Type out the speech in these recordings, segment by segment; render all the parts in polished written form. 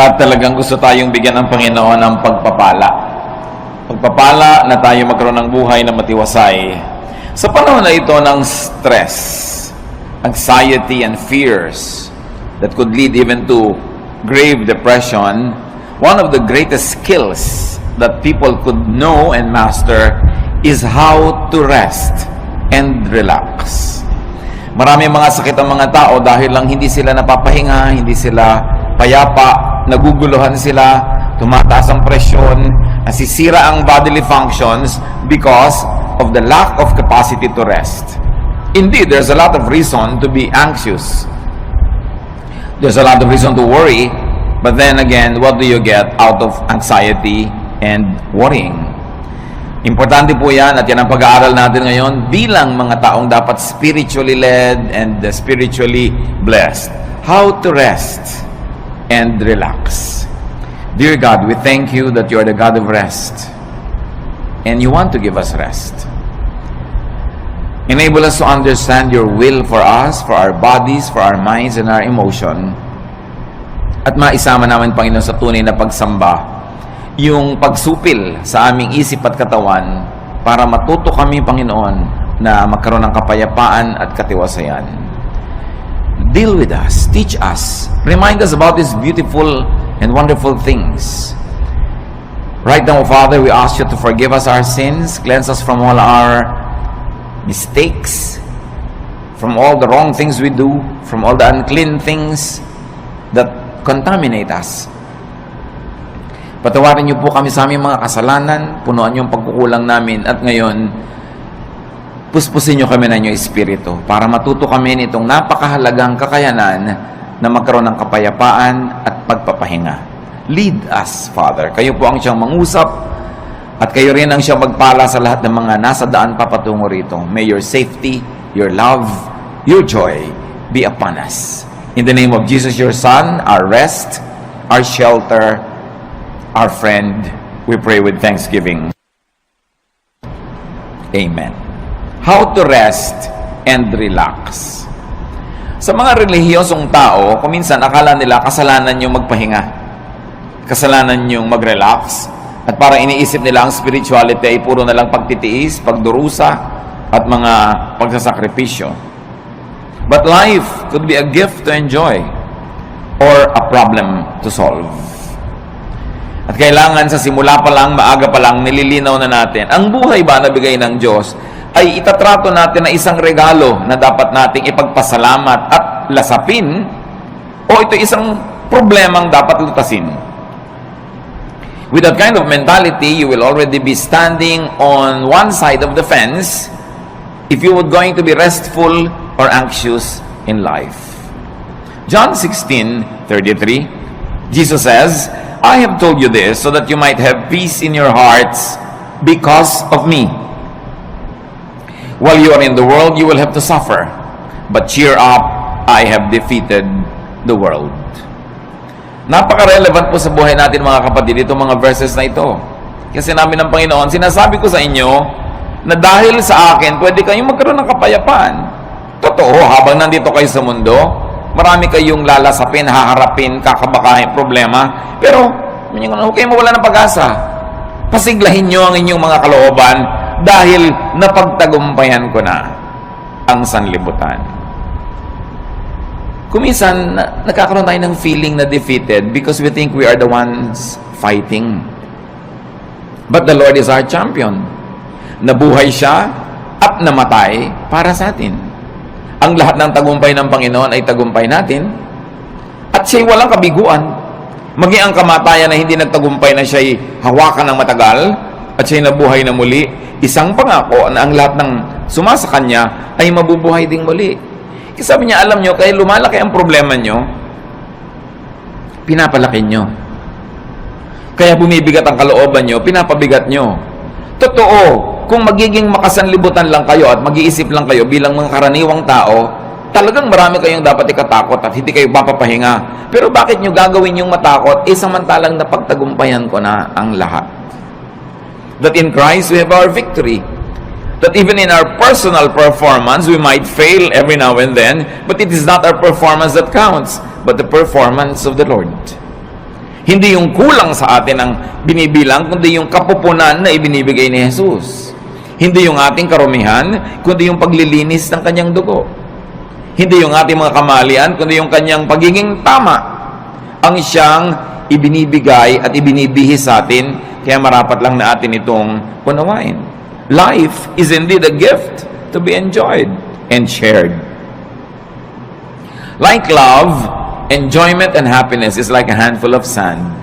At talagang gusto tayong bigyan ng Panginoon ng pagpapala. Pagpapala na tayo magkaroon ng buhay na matiwasay. Sa panahon na ito ng stress, anxiety, and fears that could lead even to grave depression, one of the greatest skills that people could know and master is how to rest and relax. Marami mga sakit ang mga tao dahil lang hindi sila napapahinga, hindi sila payapa, naguguluhan sila, tumataas ang presyon, nasisira ang bodily functions because of the lack of capacity to rest. Indeed, there's a lot of reason to be anxious. There's a lot of reason to worry, but then again, what do you get out of anxiety and worrying? Importante po yan at yan ang pag-aaral natin ngayon bilang mga taong dapat spiritually led and spiritually blessed. How to rest and relax. Dear God, we thank you that you are the God of rest and you want to give us rest. Enable us to understand your will for us, for our bodies, for our minds, and our emotion. At maisama namin, Panginoon, sa tunay na pagsamba yung pagsupil sa aming isip at katawan para matuto kami, Panginoon, na magkaroon ng kapayapaan at katiwasayan. Deal with us, teach us, remind us about these beautiful and wonderful things. Right now, Father, we ask you to forgive us our sins, cleanse us from all our mistakes, from all the wrong things we do, from all the unclean things that contaminate us. Patawarin niyo po kami sa aming mga kasalanan, punuan niyo ang pagkukulang namin, at ngayon, puspusin niyo kami ng inyong Espiritu para matuto kami nitong napakahalagang kakayanan na magkaroon ng kapayapaan at pagpapahinga. Lead us, Father. Kayo po ang siyang mangusap at kayo rin ang siyang magpala sa lahat ng mga nasa daan papatungo rito. May your safety, your love, your joy be upon us. In the name of Jesus, your Son, our rest, our shelter, our friend, we pray with thanksgiving. Amen. How to rest and relax. Sa mga relihiyosong tao, kuminsan akala nila kasalanan yung magpahinga. Kasalanan yung mag-relax. At parang iniisip nila ang spirituality ay puro na lang pagtitiis, pagdurusa, at mga pagsasakripisyo. But life could be a gift to enjoy or a problem to solve. At kailangan sa simula pa lang, maaga pa lang, nililinaw na natin. Ang buhay ba na bigay ng Diyos ay itatrato natin na isang regalo na dapat nating ipagpasalamat at lasapin, o ito isang problemang dapat lutasin. With that kind of mentality, you will already be standing on one side of the fence if you were going to be restful or anxious in life. John 16:33, Jesus says, I have told you this so that you might have peace in your hearts because of me. While you are in the world, you will have to suffer. But cheer up, I have defeated the world. Napaka-relevant po sa buhay natin, mga kapatid, itong mga verses na ito. Kasi namin ng Panginoon, sinasabi ko sa inyo na dahil sa akin, pwede kayong magkaroon ng kapayapaan. Totoo, habang nandito kayo sa mundo, marami kayong lalasapin, haharapin, kakabakahin, problema. Pero, huwag kayong mawala ng pag-asa. Pasiglahin nyo ang inyong mga kalooban dahil napagtagumpayan ko na ang sanlibutan. Kuminsan, nagkakaroon tayo ng feeling na defeated because we think we are the ones fighting. But the Lord is our champion. Nabuhay siya at namatay para sa atin. Ang lahat ng tagumpay ng Panginoon ay tagumpay natin at siya'y walang kabiguan. Maging ang kamatayan na hindi nagtagumpay na siya'y hawakan ng matagal at siya'y nabuhay na muli, isang pangako na ang lahat ng sumasa kanya ay mabubuhay ding muli. Kasi sabi niya, alam nyo, kaya lumalaki ang problema nyo, pinapalaki nyo. Kaya bumibigat ang kalooban nyo, pinapabigat nyo. Totoo, kung magiging makasanlibutan lang kayo at mag-iisip lang kayo bilang mga karaniwang tao, talagang marami kayong dapat ikatakot at hindi kayo papapahinga. Pero bakit nyo gagawin yung matakot? Samantalang napagtagumpayan ko na ang lahat. That in Christ we have our victory. That even in our personal performance, we might fail every now and then, but it is not our performance that counts, but the performance of the Lord. Hindi yung kulang sa atin ang binibilang, kundi yung kapupunan na ibinibigay ni Jesus. Hindi yung ating karumihan, kundi yung paglilinis ng kanyang dugo. Hindi yung ating mga kamalian, kundi yung kanyang pagiging tama. Ang siyang ibinibigay at ibinibihis sa atin, kaya marapat lang na atin itong unawain. Life is indeed a gift to be enjoyed and shared. Like love, enjoyment and happiness is like a handful of sand.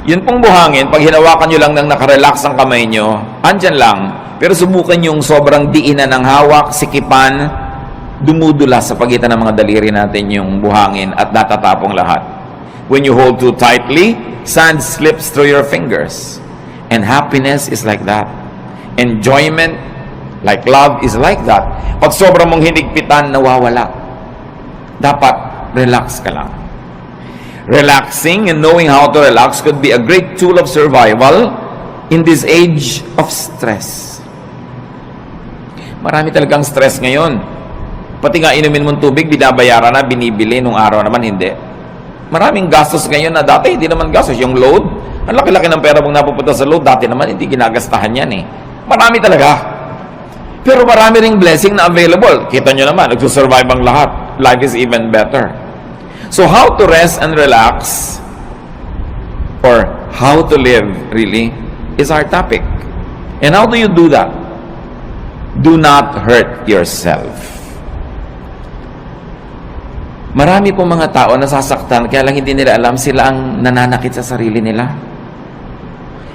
Yun pong buhangin, pag hinawakan nyo lang nang nakarelax ang kamay nyo, andyan lang. Pero subukan yung sobrang diinan ng hawak, sikipan, dumudula sa pagitan ng mga daliri natin yung buhangin at natatapong lahat. When you hold too tightly, sand slips through your fingers. And happiness is like that. Enjoyment, like love, is like that. Pag sobrang mong hinigpitan, nawawala. Dapat relax ka lang. Relaxing and knowing how to relax could be a great tool of survival in this age of stress. Marami talagang stress ngayon. Pati nga inumin mong tubig, binabayaran na, binibili, nung araw naman hindi. Maraming gastos ngayon na dati hindi naman gastos. Yung load, ang laki-laki ng pera mong napupunta sa load, dati naman hindi ginagastahan yan eh. Marami talaga. Pero marami ring blessing na available. Kita nyo naman, nagsusurvive ang lahat. Life is even better. So how to rest and relax, or how to live really, is our topic. And how do you do that? Do not hurt yourself. Marami pong mga tao nasasaktan, kaya lang hindi nila alam sila ang nananakit sa sarili nila.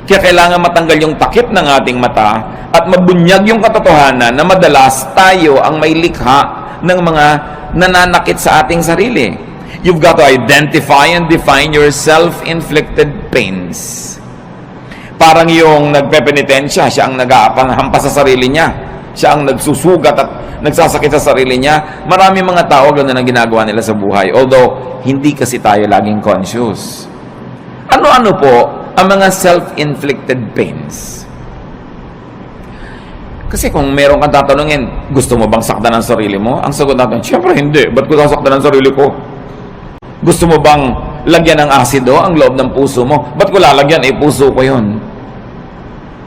Kaya kailangan matanggal yung takip ng ating mata at mabunyag yung katotohanan na madalas tayo ang may likha ng mga nananakit sa ating sarili. You've got to identify and define your self-inflicted pains. Parang yung nagpepenitensya, siya ang nag-aapanghampas sa sarili niya. Siya ang nagsusugat at nagsasakit sa sarili niya. Marami mga tao ganun ang ginagawa nila sa buhay. Although, hindi kasi tayo laging conscious. Ano-ano po ang mga self-inflicted pains? Kasi kung meron kang tatanungin, gusto mo bang saktan ang sarili mo? Ang sagot natin, siyempre hindi. Ba't ko sasaktan ang sarili ko? Gusto mo bang lagyan ng asido ang loob ng puso mo? Ba't ko lalagyan? Puso ko yun.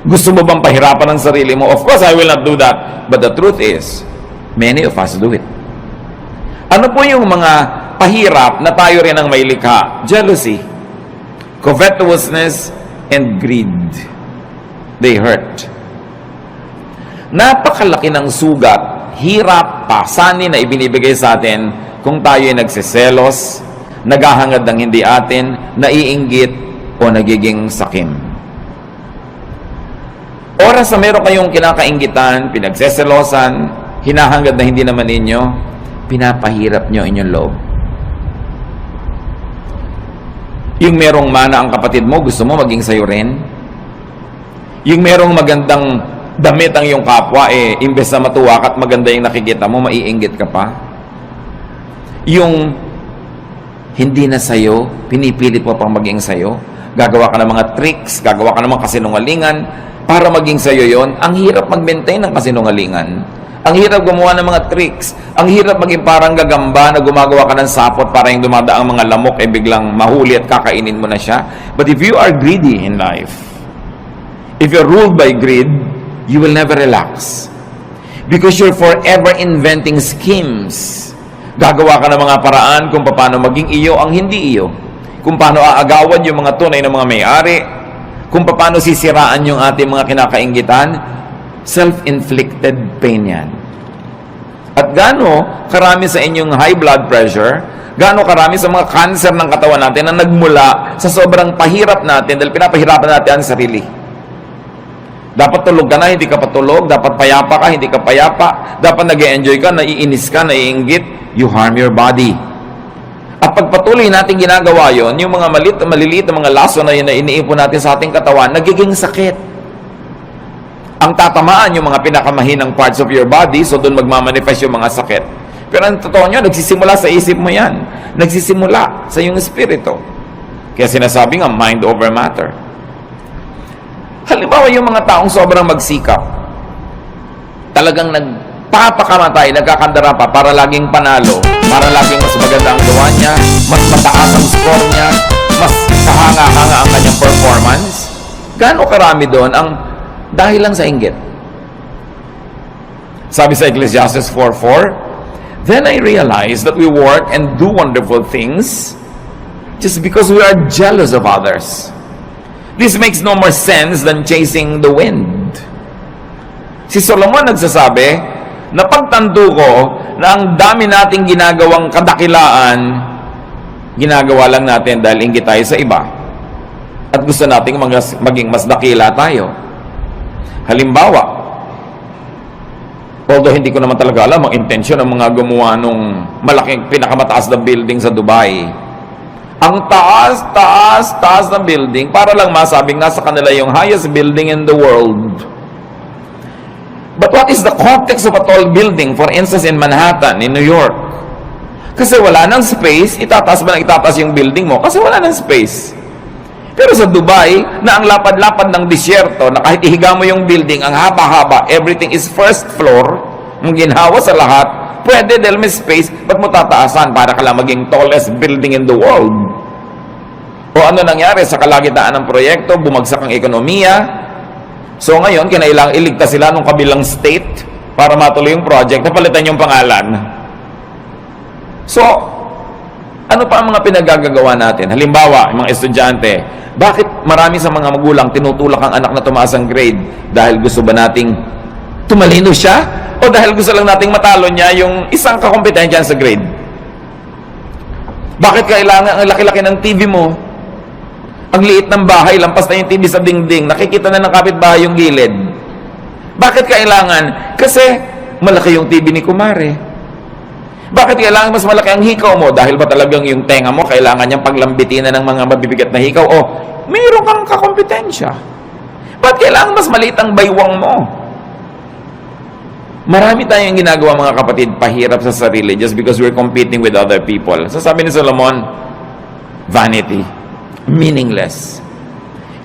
Gusto mo bang pahirapan ang sarili mo? Of course, I will not do that. But the truth is, many of us do it. Ano po yung mga pahirap na tayo rin ang may likha? Jealousy, covetousness, and greed. They hurt. Napakalaki ng sugat, hirap, pasanin na ibinibigay sa atin kung tayo ay nagsiselos, naghahangad ng hindi atin, naiinggit, o nagiging sakim. Oras na meron kayong kinakainggitan, pinagseselosan, hinahangad na hindi naman ninyo, pinapahirap nyo inyong loob. Yung merong mana ang kapatid mo, gusto mo maging sayo rin? Yung merong magandang damit ang iyong kapwa, imbes na matuwa ka at maganda yung nakikita mo, maiinggit ka pa? Yung hindi na sayo, pinipilit mo pang maging sayo, gagawa ka ng mga tricks, gagawa ka ng mga kasinungalingan para maging sayo yon. Ang hirap mag-maintain ng kasinungalingan. Ang hirap gumawa ng mga tricks. Ang hirap maging parang gagamba na gumagawa ka ng sapot para yung dumadaang mga lamok biglang mahuli at kakainin mo na siya. But if you are greedy in life, if you're ruled by greed, you will never relax. Because you're forever inventing schemes. Gagawa ka ng mga paraan kung paano maging iyo ang hindi iyo. Kung paano aagawan yung mga tunay na mga may-ari. Kung paano sisiraan yung ating mga kinakainggitan. Self-inflicted pain yan. At gaano karami sa inyong high blood pressure, gaano karami sa mga cancer ng katawan natin na nagmula sa sobrang pahirap natin dahil pinapahirapan natin ang sarili. Dapat tulog ka na, hindi ka patulog. Dapat payapa ka, hindi ka payapa. Dapat nag-e-enjoy ka, naiinis ka, naiinggit. You harm your body. At pagpatuloy natin ginagawa yon, yung mga maliliit na mga laso na yun na iniipon natin sa ating katawan, nagiging sakit. Ang tatamaan yung mga pinakamahinang parts of your body, so doon magmamanifest yung mga sakit. Pero ang totoo nyo, nagsisimula sa isip mo yan. Nagsisimula sa iyong espiritu. Kaya sinasabi nga, mind over matter. Halimbawa yung mga taong sobrang magsikap, talagang nagpapakamatay, nagkakandara pa para laging panalo, para laging mas maganda ang gawa niya, mas mataas ang score niya, Gaano karami doon ang dahil lang sa inggit? Sabi sa Ecclesiastes 4:4, "Then I realized that we work and do wonderful things just because we are jealous of others. This makes no more sense than chasing the wind." Si Solomon nagsasabi na pagtanto ko na ang dami nating ginagawang kadakilaan, ginagawa lang natin dahil inggit tayo sa iba. At gusto nating maging mas dakila tayo. Halimbawa, although hindi ko naman talaga alam ang intensyon ng mga gumawa nung malaking pinakamataas na building sa Dubai. Ang taas ng building para lang masabing nasa kanila yung highest building in the world. But what is the context of a tall building? For instance, in Manhattan, in New York. Kasi wala nang space, itataas ba na itataas yung building mo? Kasi wala nang space. Pero sa Dubai, na ang lapad-lapad ng disyerto, na kahit ihiga mo yung building, ang haba-haba, everything is first floor, ang ginhawa sa lahat, pwede dahil may space, ba't mo tataasan para ka lang maging tallest building in the world? O ano nangyari sa kalagitnaan ng proyekto, bumagsak ang ekonomiya. So ngayon, kinailangan iligtas sila nung kabilang state para matuloy yung project, napalitan yung pangalan. So, ano pa ang mga pinagagagawa natin? Halimbawa, yung mga estudyante, bakit marami sa mga magulang tinutulak ang anak na tumaas ang grade? Dahil gusto ba nating tumalino siya? O dahil gusto lang nating matalo niya yung isang kakompetensya sa grade? Bakit kailangan ang laki-laki ng TV mo? Ang liit ng bahay, lampas na yung TV sa dingding, nakikita na ng kapitbahay yung gilid. Bakit kailangan? Kasi malaki yung TV ni Kumare. Bakit kailangan mas malaki ang hikaw mo? Dahil ba talagang yung tenga mo, kailangan niyang paglambitin na ng mga mabibigat na hikaw? O mayroon kang kakompetensya. Bakit kailangan mas maliit ang baywang mo? Marami tayong ginagawa mga kapatid, pahirap sa sarili just because we're competing with other people. So sabi ni Solomon, vanity. Meaningless.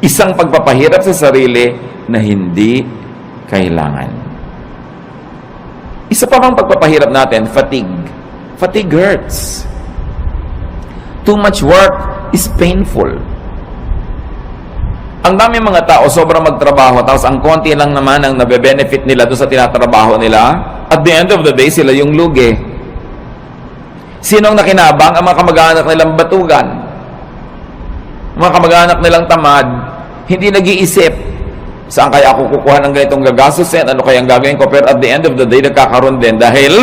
Isang pagpapahirap sa sarili na hindi kailangan. Isa pa bang pagpapahirap natin? Fatigue. Fatigue hurts. Too much work is painful. Ang dami mga tao sobrang magtrabaho tapos ang konti lang naman ang nabe-benefit nila doon sa tinatrabaho nila. At the end of the day, sila yung lugi. Sino ang nakinabang? Ang mga kamag-anak nilang batugan. Mga kamag-anak nilang tamad, hindi nag-iisip, saan kaya ako kukuha ng ganitong gagastusin, ano kayang gagawin ko, pero at the end of the day, nagkakaroon din dahil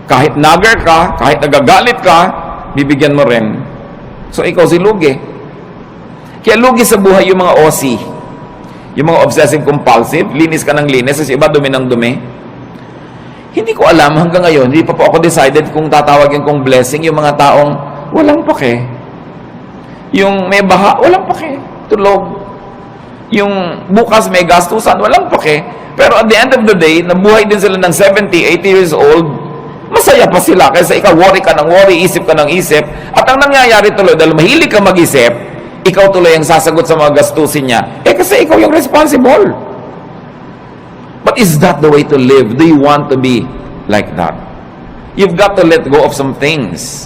kahit nagger ka, kahit nagagalit ka, bibigyan mo rin. So, ikaw si lugi. Kaya lugi sa buhay yung mga OC, yung mga obsessive-compulsive, linis ka ng linis, kasi iba dumi ng dumi. Hindi ko alam hanggang ngayon, hindi pa po ako decided kung tatawagin kong blessing yung mga taong walang pake. Yung may baha, walang pake. Tulog. Yung bukas may gastusan, walang pake. Pero at the end of the day, nabuhay din sila ng 70, 80 years old, masaya pa sila. Kaysa ikaw, worry ka ng worry, isip ka ng isip. At ang nangyayari tuloy, dahil mahilig ka mag-isip, ikaw tuloy ang sasagot sa mga gastusin niya. Kasi ikaw yung responsible. But is that the way to live? Do you want to be like that? You've got to let go of some things.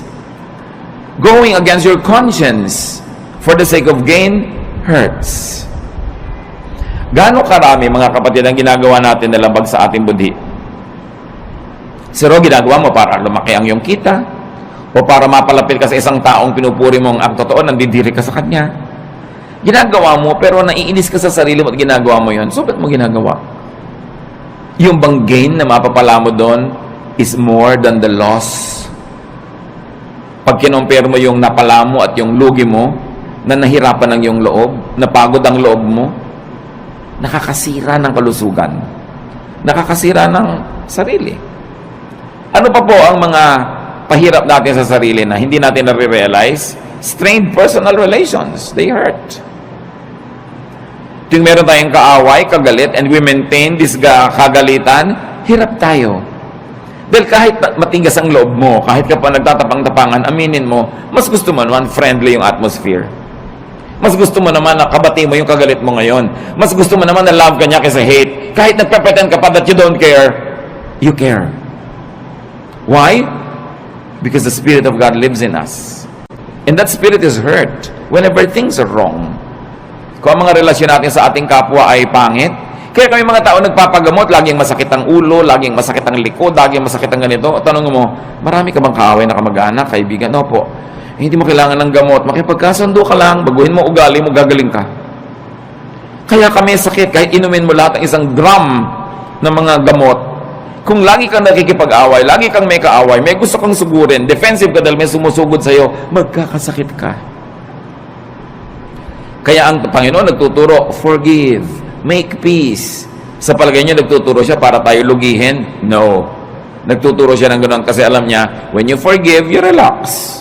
Going against your conscience for the sake of gain hurts. Gaano karami mga kapatid ang ginagawa natin na labag sa ating budhi? Siro, ginagawa mo para lumaki ang iyong kita o para mapalapit ka sa isang taong pinupuri mong ang totoo, nandidiri ka sa kanya. Ginagawa mo pero naiinis ka sa sarili mo at ginagawa mo yun. So, ba't mo ginagawa? Yung bang gain na mapapala mo doon is more than the loss. Pag kinompare mo yung napala mo at yung lugi mo, na nahirapan ng iyong loob, napagod ang loob mo, nakakasira ng kalusugan. Nakakasira ng sarili. Ano pa po ang mga pahirap natin sa sarili na hindi natin na-realize? Strained personal relations. They hurt. Tuwing meron tayong kaaway, kagalit, and we maintain this kagalitan, hirap tayo. Dahil kahit matigas ang loob mo, kahit ka pa nagtatapang-tapangan, aminin mo, mas gusto mo naman friendly yung atmosphere. Mas gusto mo naman na kabati mo yung kagalit mo ngayon. Mas gusto mo naman na love ka niya kaysa hate. Kahit nagpapretend ka pa that you don't care, you care. Why? Because the Spirit of God lives in us. And that Spirit is hurt whenever things are wrong. Kung ang mga relasyon natin sa ating kapwa ay pangit, kaya kami mga tao nagpapagamot, laging masakit ang ulo, laging masakit ang likod, laging masakit ang ganito. Tanong mo, marami ka bang kaaway na kamag-anak, kaibigan? Opo. Hindi mo kailangan ng gamot. Makipagkasundo ka lang, baguhin mo ugali mo, gagaling ka. Kaya kami sakit, kahit inumin mo lahat ng isang drum ng mga gamot, kung lagi kang nakikipag-away, lagi kang may kaaway, may gusto kang sugurin, defensive ka dahil may sumusugod sa'yo, magkakasakit ka. Kaya ang Panginoon nagtuturo, forgive, make peace. Sa palagay niya, nagtuturo siya para tayo lugihin? No. Nagtuturo siya ng ganoon kasi alam niya, when you forgive, you relax.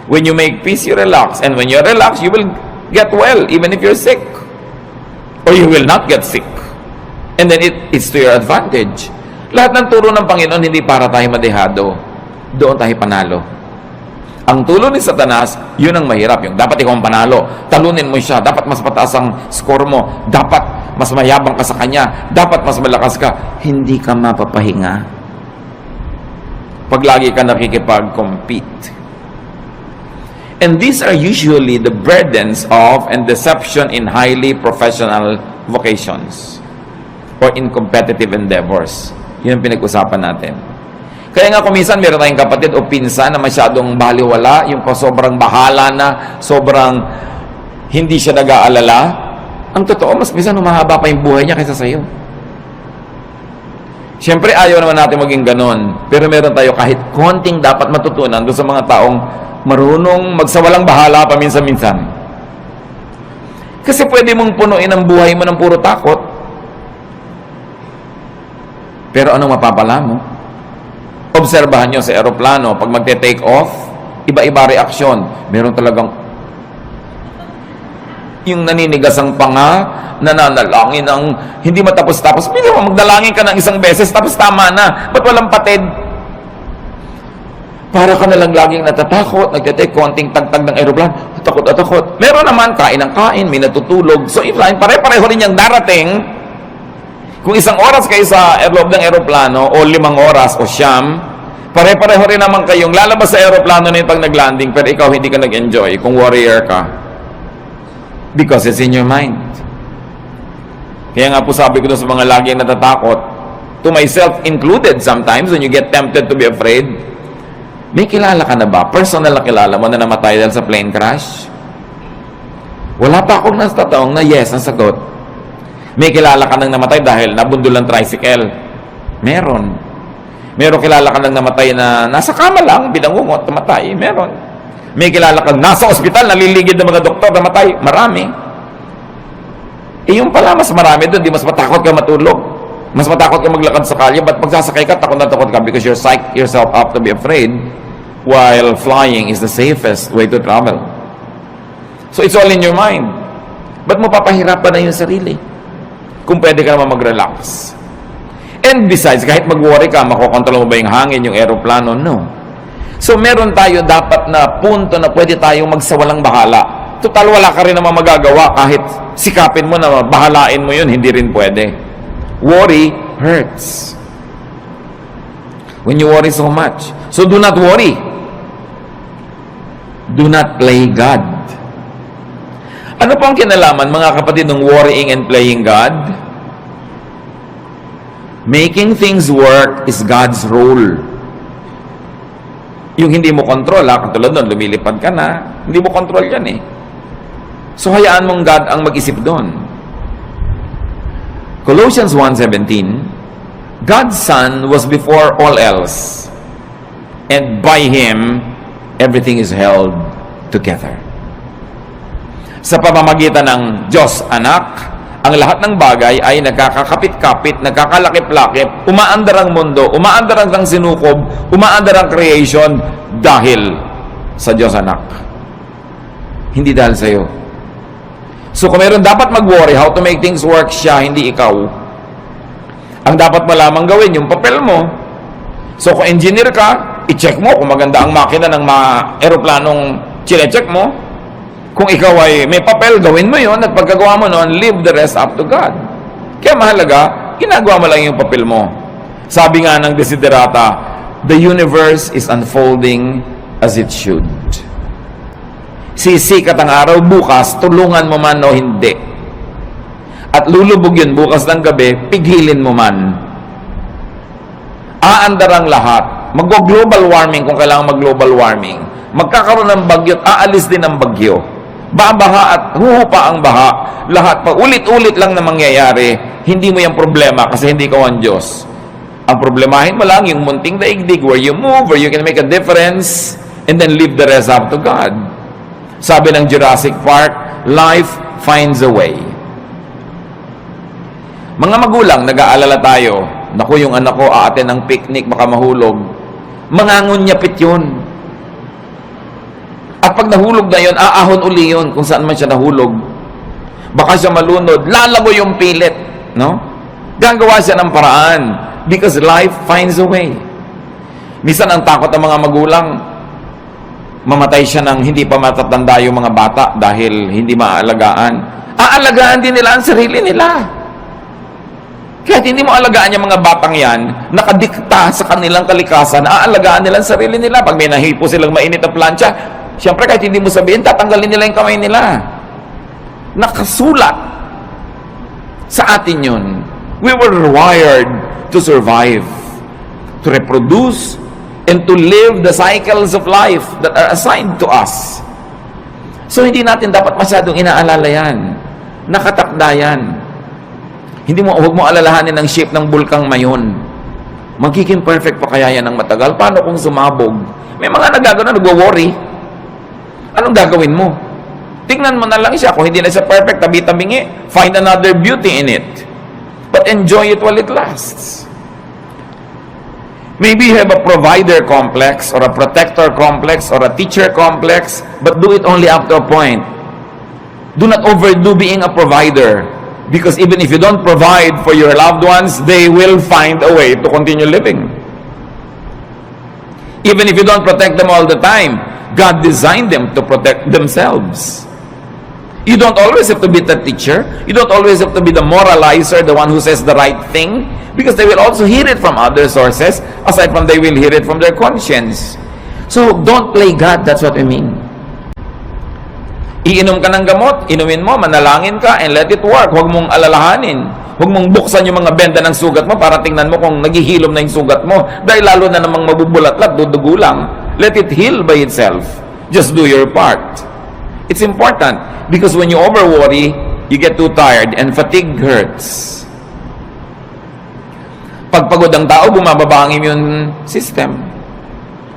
When you make peace, you relax. And when you relax, you will get well, even if you're sick. Or you will not get sick. And then it's to your advantage. Lahat ng turo ng Panginoon, hindi para tayo madehado. Doon tayo panalo. Ang tulo ni Satanas, yun ang mahirap. Yung dapat ikaw ang panalo. Talunin mo siya. Dapat mas pataas ang score mo. Dapat mas mayabang ka sa kanya. Dapat mas malakas ka. Hindi ka mapapahinga. Pag lagi ka nakikipag-compete. And these are usually the burdens of and deception in highly professional vocations or in competitive endeavors. Yun ang pinag-usapan natin. Kaya nga kuminsan meron tayong kapatid o pinsan na masyadong baliwala, yung sobrang bahala na, sobrang hindi siya nag-aalala. Ang totoo, mas minsan humahaba pa yung buhay niya kaysa sa'yo. Siyempre, ayaw naman natin maging ganon. Pero meron tayo kahit konting dapat matutunan doon sa mga taong marunong magsawalang bahala paminsan-minsan. Kasi pwede mong punuin ang buhay mo ng puro takot. Pero anong mapapala mo? Obserbahan nyo sa aeroplano, pag magte-take off, iba-iba reaksyon. Meron talagang yung naninigas ang panga, nananalangin ang hindi matapos-tapos. Pili mo, magdalangin ka ng isang beses, tapos tama na. Ba't walang patid? Para ka na lang laging natatakot, nagte-take konting tagtag ng aeroplano, takot at takot. Meron naman, kain ng kain, may natutulog. So, if pare-pareho rin yung darating. Kung 1 oras kayo sa loob ng aeroplano, o 5 oras, o siyam, pare-pareho rin naman kayong lalabas sa aeroplano na yung pag nag-landing, pero ikaw hindi ka nag-enjoy kung warrior ka. Because it's in your mind. Kaya nga po sabi ko doon sa mga laging natatakot, to myself included sometimes, when you get tempted to be afraid, may kilala ka na ba? Personal na kilala mo na namatay dahil sa plane crash? Wala pa akong nastatawang na yes ang sagot. May kilala ka nang namatay dahil nabundol ang tricycle? Meron. Meron kilala ka nang namatay na nasa kama lang, binangungot, namatay? Meron. May kilala kang nasa ospital, naliligid ng mga doktor, namatay? Marami. Yung pala, mas marami doon, di mas matakot ka matulog. Mas matakot ka maglakad sa kalye, but pagsasakay ka, takot na takot ka because you're psyched yourself up to be afraid, while flying is the safest way to travel. So it's all in your mind. Ba't mo papahirapan na yung sarili? Kung pwede ka naman mag-relax. And besides, kahit mag-worry ka, makokontrol mo ba yung hangin, yung aeroplano? No. So meron tayo dapat na punto na pwede tayong magsawalang bahala. Total, wala ka rin naman magagawa kahit sikapin mo na bahalain mo yun, hindi rin pwede. Worry hurts. When you worry so much. So do not worry. Do not play God. Ano pang kinalaman, mga kapatid, ng worrying and playing God? Making things work is God's role. Yung hindi mo control, katulad nun, lumilipad ka na, hindi mo control yan eh. So, hayaan mong God ang mag-isip doon. Colossians 1:17, God's Son was before all else, and by Him, everything is held together. Sa pamamagitan ng Diyos Anak, ang lahat ng bagay ay nagkakakapit-kapit, nagkakalakip-lakip, umaandar ang mundo, umaandar ang sinukob, umaandar ang creation dahil sa Diyos Anak. Hindi dahil sa iyo. So kung meron dapat mag-worry how to make things work, siya, hindi ikaw. Ang dapat mo lamang gawin, yung papel mo. So kung engineer ka, i-check mo kung maganda ang makina ng mga aeroplanong chine-check mo. Kung ikaw ay may papel, gawin mo yun, at pagkagawa mo noon, leave the rest up to God. Kaya mahalaga, ginagawa mo lang yung papel mo. Sabi nga ng Desiderata, the universe is unfolding as it should. Sisikat ang araw bukas, tulungan mo man o hindi. at lulubog yun bukas ng gabi, pigilin mo man. Aandar ang lahat. Mag-global warming kung kailangan mag-global warming. Magkakaroon ng bagyo at aalis din ang bagyo. Babaha at huhupa ang baha. Lahat pa ulit-ulit lang na mangyayari. Hindi mo yung problema kasi hindi ka ang Diyos. Ang problemahin mo lang yung munting daigdig where you move, where you can make a difference, and then leave the rest up to God. Sabi ng Jurassic Park, life finds a way. Mga magulang, nag-aalala tayo. Naku, yung anak ko aaten ng picnic, baka mahulog. Mangangunyapit yun. At pag nahulog na yun, aahon uli yun kung saan man siya nahulog. Baka siya malunod, lalago yung pilit. No? Gagawa siya ng paraan because life finds a way. Minsan ang takot ng mga magulang, mamatay siya ng hindi pa matatanda yung mga bata dahil hindi maaalagaan. Aalagaan din nila ang sarili nila. Kahit hindi mo alagaan yung mga batang yan, nakadikta sa kanilang kalikasan, aalagaan nila ang sarili nila. Pag may nahipo silang mainit na plancha, siyempre kahit hindi mo sabihin, tatanggalin nila yung kamay nila. Nakasulat sa atin yun. We were wired to survive, to reproduce, and to live the cycles of life that are assigned to us. So hindi natin dapat masyadong inaalala yan. Nakatakda yan. Huwag mo alalahanin ang shape ng bulkang mayon. Magiging perfect pa kaya yan ng matagal? Paano kung sumabog? May mga nagagano, nagwo-worry. Anong gagawin mo? Tingnan mo na lang siya. Kung hindi na siya perfect, tabi-tabingi, find another beauty in it. But enjoy it while it lasts. Maybe you have a provider complex, or a protector complex, or a teacher complex, but do it only up to a point. Do not overdo being a provider. Because even if you don't provide for your loved ones, they will find a way to continue living. Even if you don't protect them all the time, God designed them to protect themselves. You don't always have to be the teacher. You don't always have to be the moralizer, the one who says the right thing, because they will also hear it from other sources, aside from they will hear it from their conscience. So, don't play God, that's what I mean. Iinom ka ng gamot, inumin mo, manalangin ka, and let it work. Huwag mong alalahanin. Huwag mong buksan yung mga benda ng sugat mo para tingnan mo kung naghihilom na yung sugat mo. Dahil lalo na namang mabubulat-lat, dudugo lang. Let it heal by itself. Just do your part. It's important because when you over-worry, you get too tired and fatigue hurts. Pag pagod ang tao, bumababa ang immune system.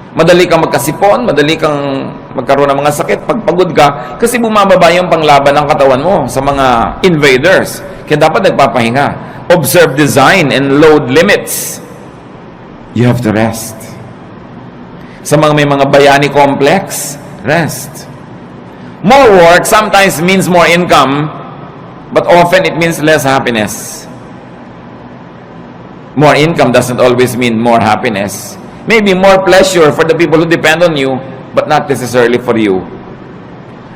Madali kang magkasipon, madali kang magkaroon ng mga sakit pag pagod ka kasi bumababa yung panglaban ng katawan mo sa mga invaders. Kaya dapat nagpapahinga. Observe design and load limits. You have to rest. Sa mga may mga bayani complex, rest. More work sometimes means more income, but often it means less happiness. More income doesn't always mean more happiness. Maybe more pleasure for the people who depend on you, but not necessarily for you.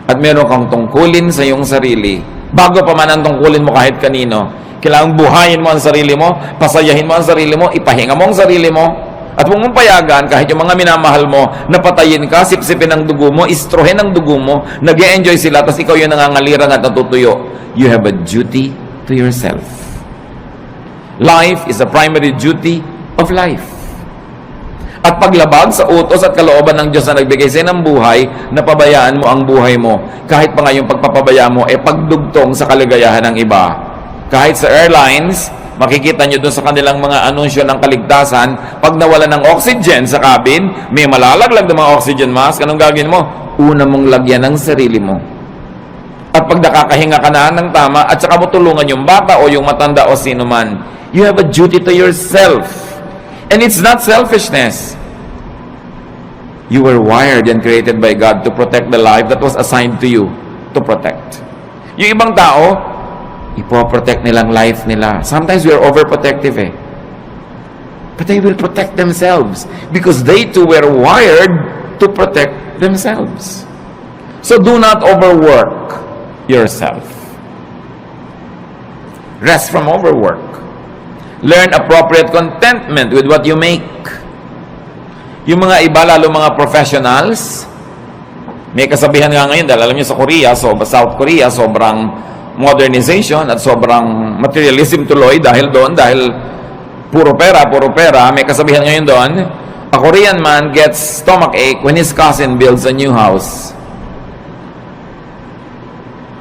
At meron kang tungkulin sa iyong sarili. Bago pa man ang tungkulin mo kahit kanino, kailangang buhayin mo ang sarili mo, pasayahin mo ang sarili mo, ipahinga mo ang sarili mo, at huwag mong payagan kahit yung mga minamahal mo, napatayin ka, sipsipin ang dugo mo, istrohin ang dugo mo, nag-e-enjoy sila, tapos ikaw yung nangangalirang at natutuyo. You have a duty to yourself. Life is a primary duty of life. At paglabag sa utos at kalooban ng Diyos na nagbigay sa ng buhay, napabayaan mo ang buhay mo. Kahit pa nga yung pagpapabaya mo, pagdugtong sa kaligayahan ng iba. Kahit sa airlines, makikita nyo doon sa kanilang mga anunsyo ng kaligtasan, pag nawala ng oxygen sa cabin, may malalaglag ng mga oxygen mask, anong gagawin mo? Una mong lagyan ng sarili mo. At pag nakakahinga ka na ng tama, at saka mo tulungan yung bata o yung matanda o sino man, you have a duty to yourself. And it's not selfishness. You were wired and created by God to protect the life that was assigned to you to protect. Yung ibang tao, ipoprotect nilang life nila. Sometimes we are overprotective But they will protect themselves because they too were wired to protect themselves. So do not overwork yourself. Rest from overwork. Learn appropriate contentment with what you make. Yung mga iba, lalo mga professionals, may kasabihan nga ngayon, dahil alam niyo sa Korea, South Korea, sobrang modernization at sobrang materialism tuloy dahil puro pera. May kasabihan ngayon doon, a Korean man gets stomach ache when his cousin builds a new house.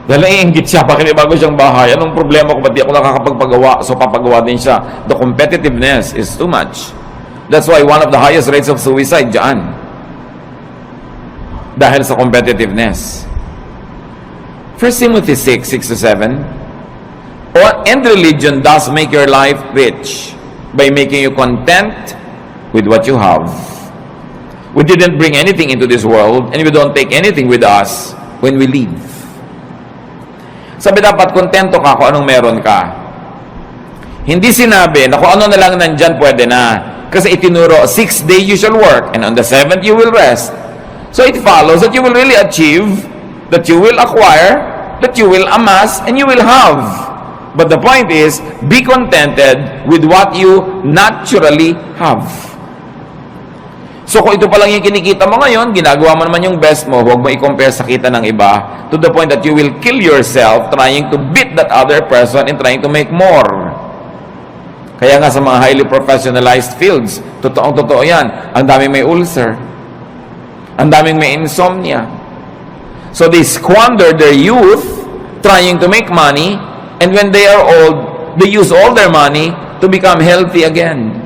Dahil naiinggit siya, bakit may bago siyang bahay? Anong problema ko? Ba't di ako nakakapagpagawa? So papagawa din siya. The competitiveness is too much. That's why one of the highest rates of suicide dyan. Dahil sa competitiveness. 1 Timothy 6:6-7, and religion does make your life rich by making you content with what you have. We didn't bring anything into this world and we don't take anything with us when we leave. Sabi dapat kontento ka kung anong meron ka. Hindi sinabi na kung ano na lang nandyan pwede na. Kasi itinuro, 6 days you shall work and on the 7th you will rest. So it follows that you will really achieve, that you will acquire, that you will amass, and you will have. But the point is, be contented with what you naturally have. So kung ito pa lang yung kinikita mo ngayon, ginagawa mo naman yung best mo, huwag mo i-compare sa kita ng iba, to the point that you will kill yourself trying to beat that other person and trying to make more. Kaya nga sa mga highly professionalized fields, totoong-totoo yan, ang daming may ulcer, ang daming may insomnia. So they squander their youth trying to make money, and when they are old, they use all their money to become healthy again.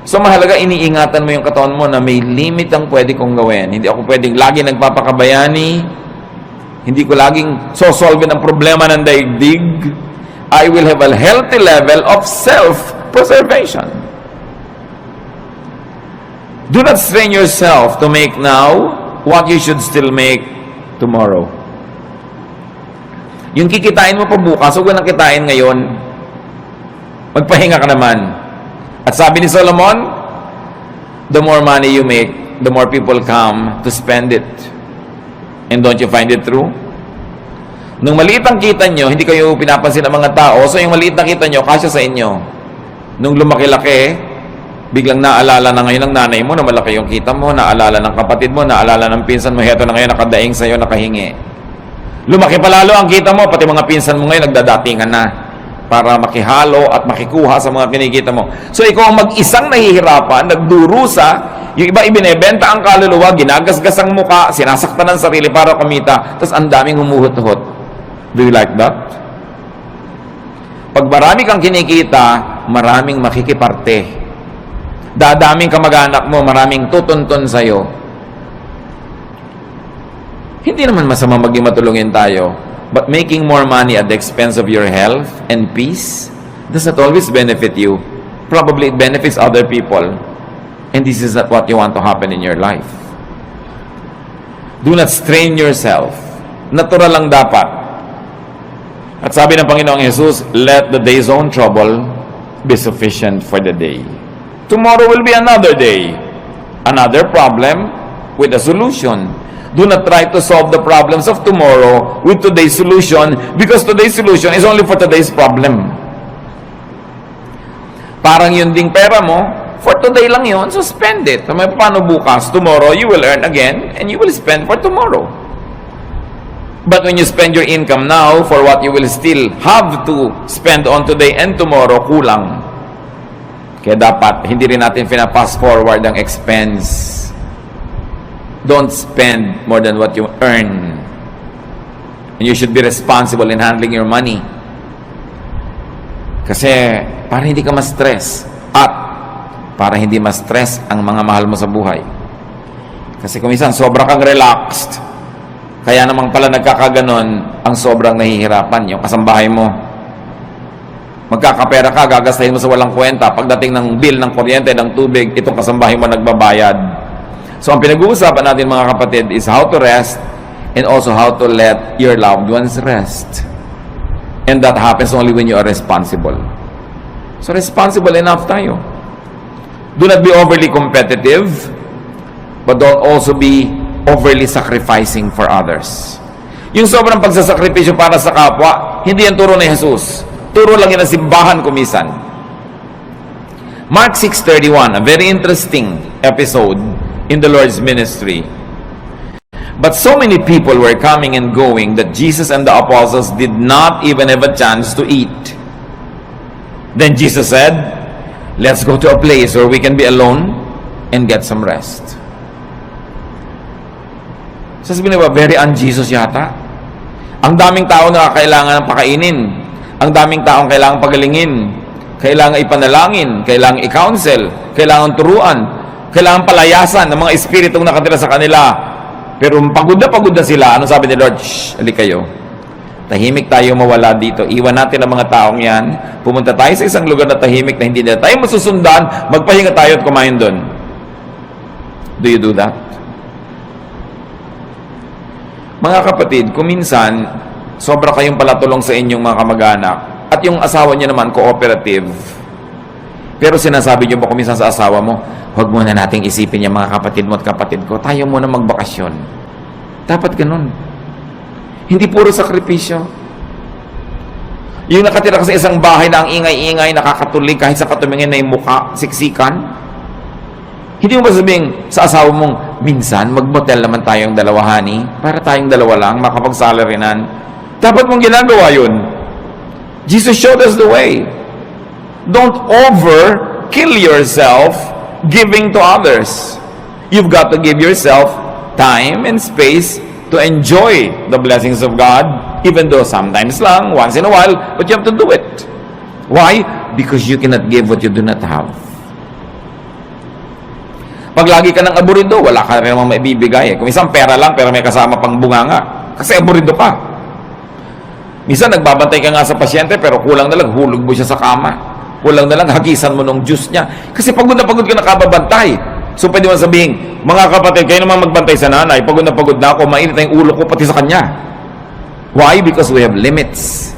So mahalaga, iniingatan mo yung katawan mo na may limit ang pwede kong gawin. Hindi ako pwedeng lagi nagpapakabayani. Hindi ko laging sosolve ang problema ng daigdig. I will have a healthy level of self-preservation. Do not strain yourself to make now what you should still make tomorrow. Yung kikitain mo pa bukas, huwag nang kitain ngayon. Magpahinga ka naman. At sabi ni Solomon, the more money you make, the more people come to spend it. And don't you find it true? Nung maliit ang kita nyo, hindi kayo pinapansin ng mga tao, so yung maliit na kita nyo, kasya sa inyo. Nung lumaki-laki, biglang naalala na ngayon ng nanay mo na malaki yung kita mo, naalala ng kapatid mo, naalala ng pinsan mo, heto na ngayon nakadaing sa'yo, nakahingi. Lumaki pa lalo ang kita mo, pati mga pinsan mo ngayon nagdadatingan na para makihalo at makikuha sa mga kinikita mo. So ikaw ang mag-isang nahihirapan, nagdurusa, yung iba ibinebenta ang kaluluwa, ginagasgas ang muka, sinasaktan ng sarili para kumita, tapos ang daming humuhot-hot. Do you like that? Pag marami kang kinikita, maraming makikiparte. Dadaming kamag-anak mo, maraming tutuntun sa'yo. Hindi naman masama maging matulungin tayo. But making more money at the expense of your health and peace does not always benefit you. Probably it benefits other people. And this is not what you want to happen in your life. Do not strain yourself. Natural lang dapat. At sabi ng Panginoong Jesus, let the day's own trouble be sufficient for the day. Tomorrow will be another day. Another problem with a solution. Do not try to solve the problems of tomorrow with today's solution, because today's solution is only for today's problem. Parang yun ding pera mo, for today lang yun, so spend it. Paano bukas? Tomorrow, you will earn again, and you will spend for tomorrow. But when you spend your income now for what you will still have to spend on today and tomorrow, kulang. Kaya dapat, hindi rin natin fast forward ang expense. Don't spend more than what you earn. And you should be responsible in handling your money. Kasi para hindi ka ma-stress at para hindi ma-stress ang mga mahal mo sa buhay. Kasi kung minsan sobra kang relaxed, kaya namang pala nagkakaganon ang sobrang nahihirapan yung kasambahay mo. Magkakapera ka, gagastahin mo sa walang kwenta. Pagdating ng bill ng kuryente, ng tubig, itong kasambahay mo nagbabayad. So, ang pinag-uusapan natin mga kapatid is how to rest and also how to let your loved ones rest. And that happens only when you are responsible. So, responsible enough tayo. Do not be overly competitive, but don't also be overly sacrificing for others. Yung sobrang pagsasakripisyo para sa kapwa, hindi yan turo ni Jesus. Turo lang yan ang simbahan kumisan. Mark 6:31, a very interesting episode in the Lord's ministry. But so many people were coming and going that Jesus and the apostles did not even have a chance to eat. Then Jesus said, let's go to a place where we can be alone and get some rest. Sasabihin na ba, very un-Jesus yata? Ang daming tao na kailangan ng pakainin. Ang daming taong kailangan pagalingin. Kailangan ipanalangin. Kailangan i-counsel. Kailangan turuan. Kailangan palayasan ng mga espiritong nakatira sa kanila. Pero pagod na sila. Ano sabi ni Lord? Shh, alik kayo. Tahimik tayo mawala dito. Iwan natin ang mga taong yan. Pumunta tayo sa isang lugar na tahimik na hindi na tayo masusundan. Magpahinga tayo at kumain doon. Do you do that? Mga kapatid, kung minsan, sobra kayong palatulong sa inyong mga kamag-anak at yung asawa niyo naman cooperative. Pero sinasabi niyo ba kung minsan sa asawa mo, huwag muna nating isipin yung mga kapatid mo at kapatid ko. Tayo muna magbakasyon. Dapat ganun. Hindi puro sakripisyo. Yung nakatira ka sa isang bahay na ang ingay-ingay, nakakatulig kahit sa katumingin na yung mukha, siksikan. Hindi mo ba sabihin sa asawa mong, minsan, mag-motel naman tayong dalawa, honey, para tayong dalawa lang, makapag-salarinan. Dapat mong ginagawa yun. Jesus showed us the way. Don't kill yourself giving to others. You've got to give yourself time and space to enjoy the blessings of God, even though sometimes lang, once in a while, but you have to do it. Why? Because you cannot give what you do not have. Pag lagi ka ng aburido, wala ka rin namang maibibigay. Kung isang pera lang, pero may kasama pang bunganga. Kasi aburido ka. Minsan, nagbabantay ka nga sa pasyente, pero kulang na lang, hulog mo siya sa kama. Kulang na lang, hagisan mo ng juice niya. Kasi pagod na pagod ka nakababantay. So, pwede mo sabihin, mga kapatid, kayo naman magbantay sa nanay, pagod na ako, mainit na yung ulo ko pati sa kanya. Why? Because we have limits.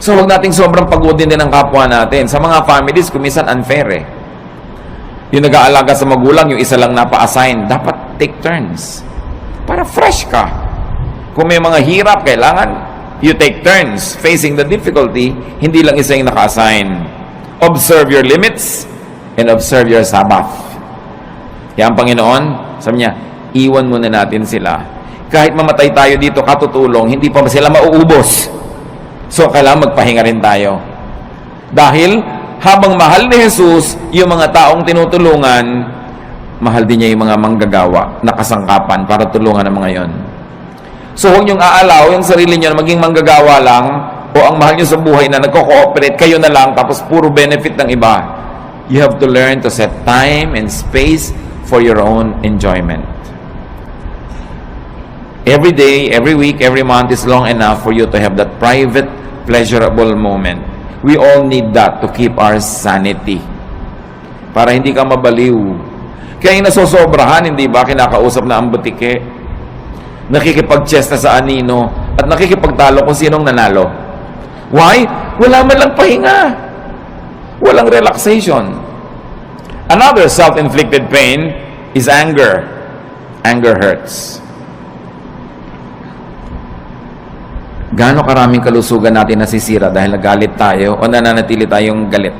So, huwag nating sobrang pagodin din ang kapwa natin. Sa mga families, kumisan unfair eh. Yung nag-aalaga sa magulang, yung isa lang napa-assign, dapat take turns. Para fresh ka. Kung may mga hirap, kailangan you take turns facing the difficulty, hindi lang isa yung naka-assign. Observe your limits and observe your Sabbath. Kaya ang Panginoon, sabi niya, iwan muna natin sila. Kahit mamatay tayo dito, katutulong, hindi pa sila mauubos. So, kailangan magpahinga rin tayo. Dahil, habang mahal ni Jesus yung mga taong tinutulungan, mahal din niya yung mga manggagawa na kasangkapan para tulungan ang mga yon. So, huwag niyong aalaw yung sarili niyo na maging manggagawa lang o ang mahal niyo sa buhay na nagko-cooperate, kayo na lang, tapos puro benefit ng iba. You have to learn to set time and space for your own enjoyment. Every day, every week, every month is long enough for you to have that private, pleasurable moment. We all need that to keep our sanity. Para hindi ka mabaliw. Kaya yung nasosobrahan, hindi ba, kinakausap na ang butike, nakikipag-chess na sa anino, at nakikipagtalo kung sinong nanalo. Why? Wala man lang pahinga. Walang relaxation. Another self-inflicted pain is anger. Anger hurts. Gaano karaming kalusugan natin nasisira dahil nagalit tayo o nananatili tayong galit.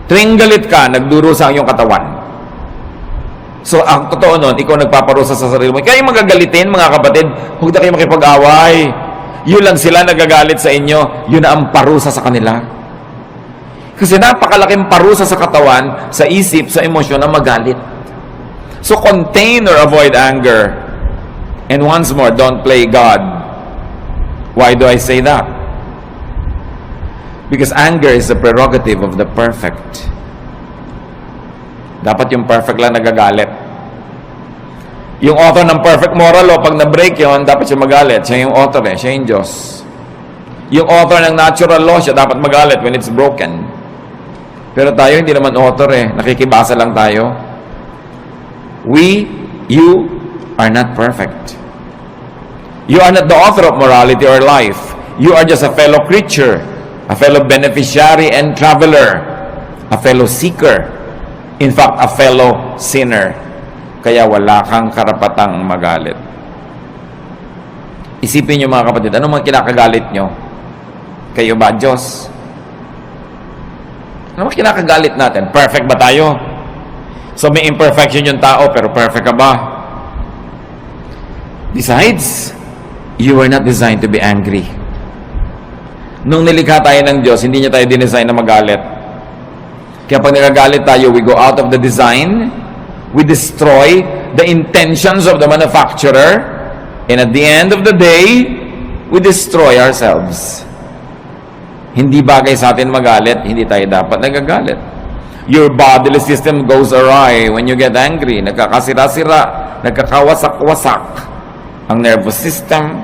Tuwing galit ka, nagdurusa ang iyong katawan. So, ang totoo nun, ikaw nagpaparusa sa sarili mo. Kaya yung magagalitin, mga kapatid, huwag na kayo makipag-away. Yun lang sila nagagalit sa inyo, yun na ang parusa sa kanila. Kasi napakalaking parusa sa katawan, sa isip, sa emosyon na magalit. So, contain or avoid anger. And once more, don't play God. Why do I say that? Because anger is the prerogative of the perfect. Dapat yung perfect lang nagagalit. Yung author ng perfect moral law, pag na-break yun, dapat siya magalit. Siya yung author eh, siya yung Diyos. Yung author ng natural law, siya dapat magalit when it's broken. Pero tayo, hindi naman author eh. Nakikibasa lang tayo. You are not perfect. You are not the author of morality or life. You are just a fellow creature, a fellow beneficiary and traveler, a fellow seeker, in fact, a fellow sinner. Kaya wala kang karapatang magalit. Isipin niyo mga kapatid, ano mga kinakagalit nyo? Kayo ba, Diyos? Ano mga kinakagalit natin? Perfect ba tayo? So may imperfection yung tao, pero perfect ka ba? Besides, you were not designed to be angry. Nung nilikha tayo ng Diyos, hindi niya tayo dinesign na magalit. Kaya pag nagagalit tayo, we go out of the design, we destroy the intentions of the manufacturer, and at the end of the day, we destroy ourselves. Hindi bagay sa atin magalit, hindi tayo dapat nagagalit. Your bodily system goes awry when you get angry. Nagkakasira-sira, nagkakawasak-wasak ang nervous system,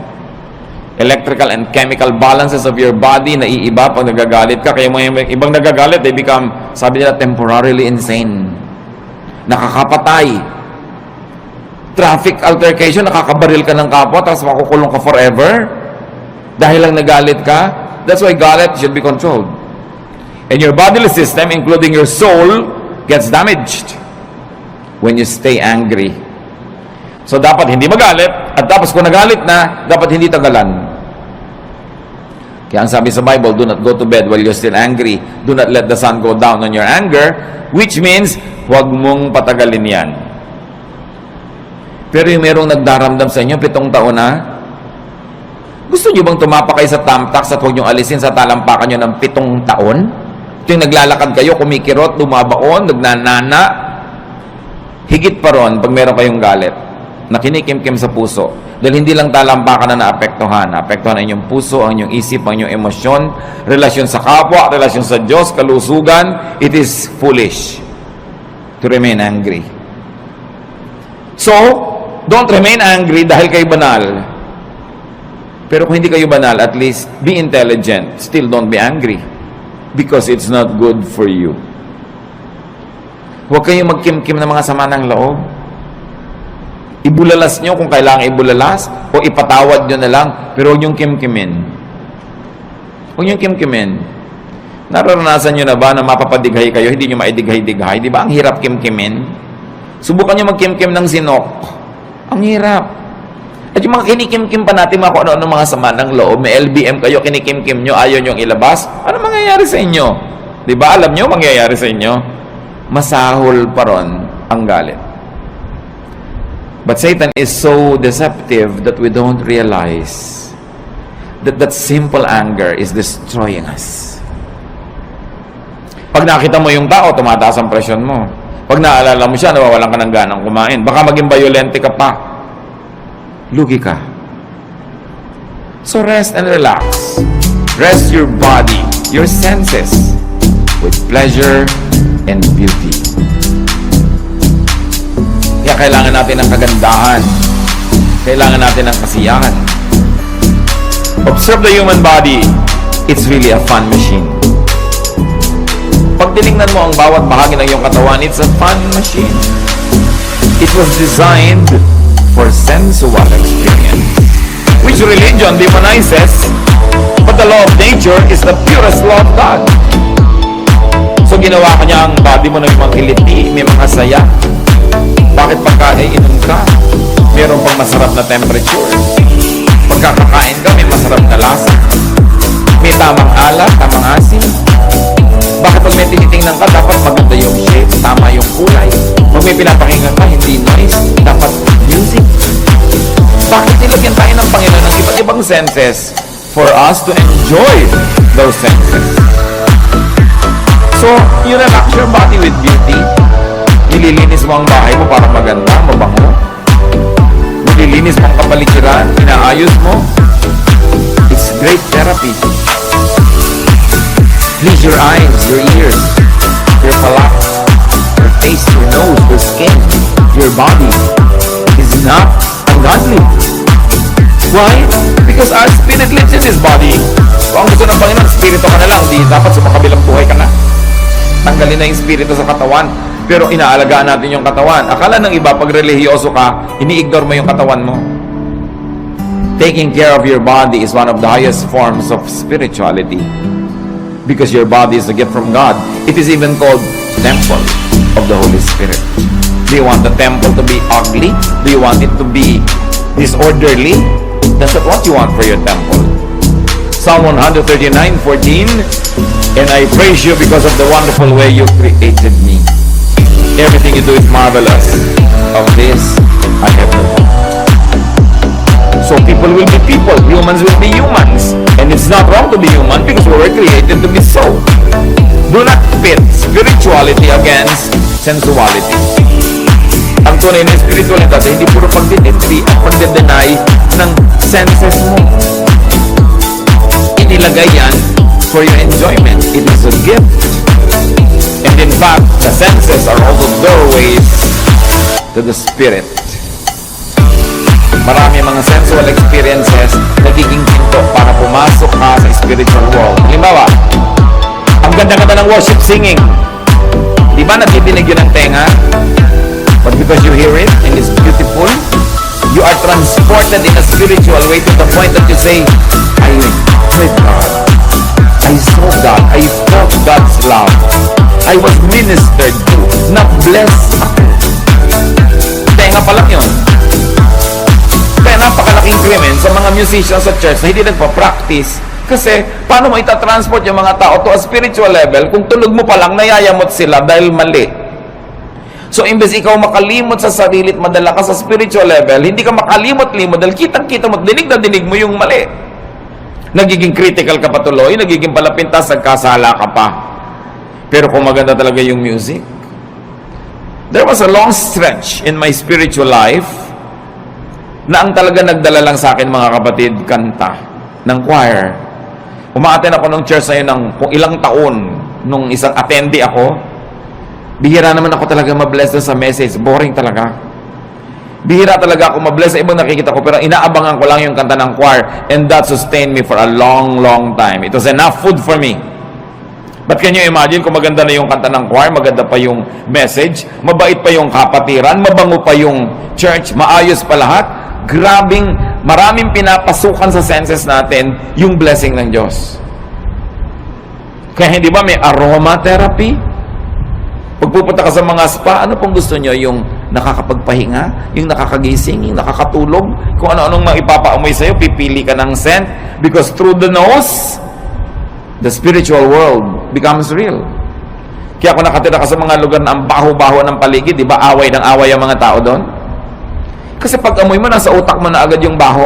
electrical and chemical balances of your body naiiba pag nagagalit ka. Kaya mga ibang nagagalit, they become, sabi nila, temporarily insane. Nakakapatay. Traffic altercation, nakakabaril ka ng kapwa, tapos makukulong ka forever. Dahil lang nagalit ka. That's why galit should be controlled. And your bodily system, including your soul, gets damaged when you stay angry. So, dapat hindi magalit, at tapos kung nagalit na, dapat hindi tagalan. Kaya ang sabi sa Bible, do not go to bed while you're still angry. Do not let the sun go down on your anger, which means, huwag mong patagalin yan. Pero yung merong nagdaramdam sa inyo, 7 taon na, gusto nyo bang tumapak kayo sa tamtax at huwag nyo alisin sa talampakan nyo ng 7 taon? Ito yung naglalakad kayo, kumikirot, lumabaon, nagnanana. Higit pa ron pag meron kayong galit na kinikimkim sa puso. Dahil hindi lang talampakan na naapektuhan. Naapektuhan ang inyong puso, ang inyong isip, ang inyong emosyon, relasyon sa kapwa, relasyon sa Diyos, kalusugan. It is foolish to remain angry. So, don't remain angry dahil kayo banal. Pero kung hindi kayo banal, at least be intelligent. Still don't be angry. Because it's not good for you. Huwag kayong magkimkim ng mga sama ng loob. Ibulalas nyo kung kailangan ibulalas, o ipatawad nyo na lang, pero huwag nyong kimkimin. Huwag nyong kimkimin. Nararanasan nyo na ba na mapapadighay kayo, hindi nyo maidighay-dighay? Di ba? Ang hirap kimkimin. Subukan nyo magkimkim ng sinok. Ang hirap. At yung mga kinikimkim pa natin, mga kung ano-ano mga sama ng loob, may LBM kayo, kinikimkim nyo, ayaw nyong ilabas, ano mangyayari sa inyo? Di ba? Alam nyo mangyayari sa inyo? Masahol pa ron ang galit. But Satan is so deceptive that we don't realize that simple anger is destroying us. Pag nakita mo yung tao, tumataas ang presyon mo. Pag naalala mo siya, nawawalan ka ng ganang kumain. Baka maging violente ka pa. Lugi ka. So rest and relax. Rest your body, your senses with pleasure and beauty. Kaya kailangan natin ng kagandahan. Kailangan natin ng kasiyahan. Observe the human body. It's really a fun machine. Pag tinignan mo ang bawat bahagi ng iyong katawan, it's a fun machine. It was designed for sensual experience, which religion demonizes, but the law of nature is the purest law of God. So ginawa ka niya ang body mo na may mga kiliti, may mga saya. Bakit pagka iinom ka, mayroon pang masarap na temperature? Pagkakakain ka, may masarap na lasa. May tamang alat, tamang asin. Bakit pag may tinitingnan ka, dapat maganda yung shape, tama yung kulay. Pag may pinapakinggan ka, hindi noise, dapat music. Bakit nilagyan tayo ng Panginoon ng iba't ibang senses for us to enjoy those senses? So, you relax your body with beauty. Nililinis mo ang bahay mo para maganda, mabango. Nililinis mo ang kapaligiran, inaayos mo. It's great therapy. Please your eyes, your ears, your palate, your face, your nose, your skin, your body is not ungodly. Why? Because our spirit lives in this body. Kung ang gusto ng Panginoon, spirito ka na lang, di dapat sa makabilang buhay ka na. Tanggalin na yung spirito sa katawan, pero inaalagaan natin yung katawan. Akala ng iba, pag relihiyoso ka, ini-ignore mo yung katawan mo. Taking care of your body is one of the highest forms of spirituality. Because your body is a gift from God. It is even called temple of the Holy Spirit. Do you want the temple to be ugly? Do you want it to be disorderly? That's not what you want for your temple. Psalm 139:14, and I praise you because of the wonderful way you created me. Everything you do is marvelous. Of this I have no hope. people. Humans will be humans. And it's not wrong to be human because we were created to be so. Do not pit spirituality against sensuality. Ang tunay na spirituality ay hindi puro pagdidentry at pagdedeny ng senses mo. Inilagay yan for your enjoyment. It is a gift. And in fact, the senses are also doorways to the spirit. Marami mga sensual experiences nagiging pinto para pumasok ka sa spiritual world. Halimbawa, ang ganda-ganda ng worship singing. Di ba natidinig yun ang tenga? But because you hear it and it's beautiful, you are transported in a spiritual way to the point that you say, I heard God. I saw God. I felt God's love. I was ministered to. Na-blessed ako. Tenga pa lang yun. Kaya napakalaking krimen sa mga musicians sa church na hindi nagpa-practice. Kasi, paano mo itatransport yung mga tao to a spiritual level kung tulog mo pa lang, nayayamot sila dahil mali. So, imbes ikaw makalimot sa sarili at madala ka sa spiritual level, hindi ka makalimot-limot dahil kitang-kita mo, dinig na dinig mo yung mali. Nagiging critical ka patuloy, nagiging palapintas, nagkasala ka pa. Pero kung maganda talaga yung music, there was a long stretch in my spiritual life na ang talaga nagdala lang sa akin, mga kapatid, kanta ng choir. Umaaten ako ng church na yun ng kung ilang taon, nung isang attendee ako. Bihira naman ako talaga mabless sa message. Boring talaga. Bihira talaga ako mabless sa ibang nakikita ko, pero inaabangan ko lang yung kanta ng choir, and that sustained me for a long, long time. It was enough food for me. But can you imagine kung maganda na yung kanta ng choir, maganda pa yung message, mabait pa yung kapatiran, mabango pa yung church, maayos pa lahat? Grabing, maraming pinapasukan sa senses natin yung blessing ng Diyos. Kaya hindi ba may aromatherapy? Pagpupunta ka sa mga spa, ano pong gusto nyo? Yung nakakapagpahinga, yung nakakagising, yung nakakatulog, kung ano-anong maipapaamoy sa'yo, pipili ka ng scent, because through the nose, the spiritual world becomes real. Kaya kung nakatira ka sa mga lugar na ang baho-baho ng paligid, di ba away ng away ang mga tao doon? Kasi pag amoy mo, nasa utak mo na agad yung baho.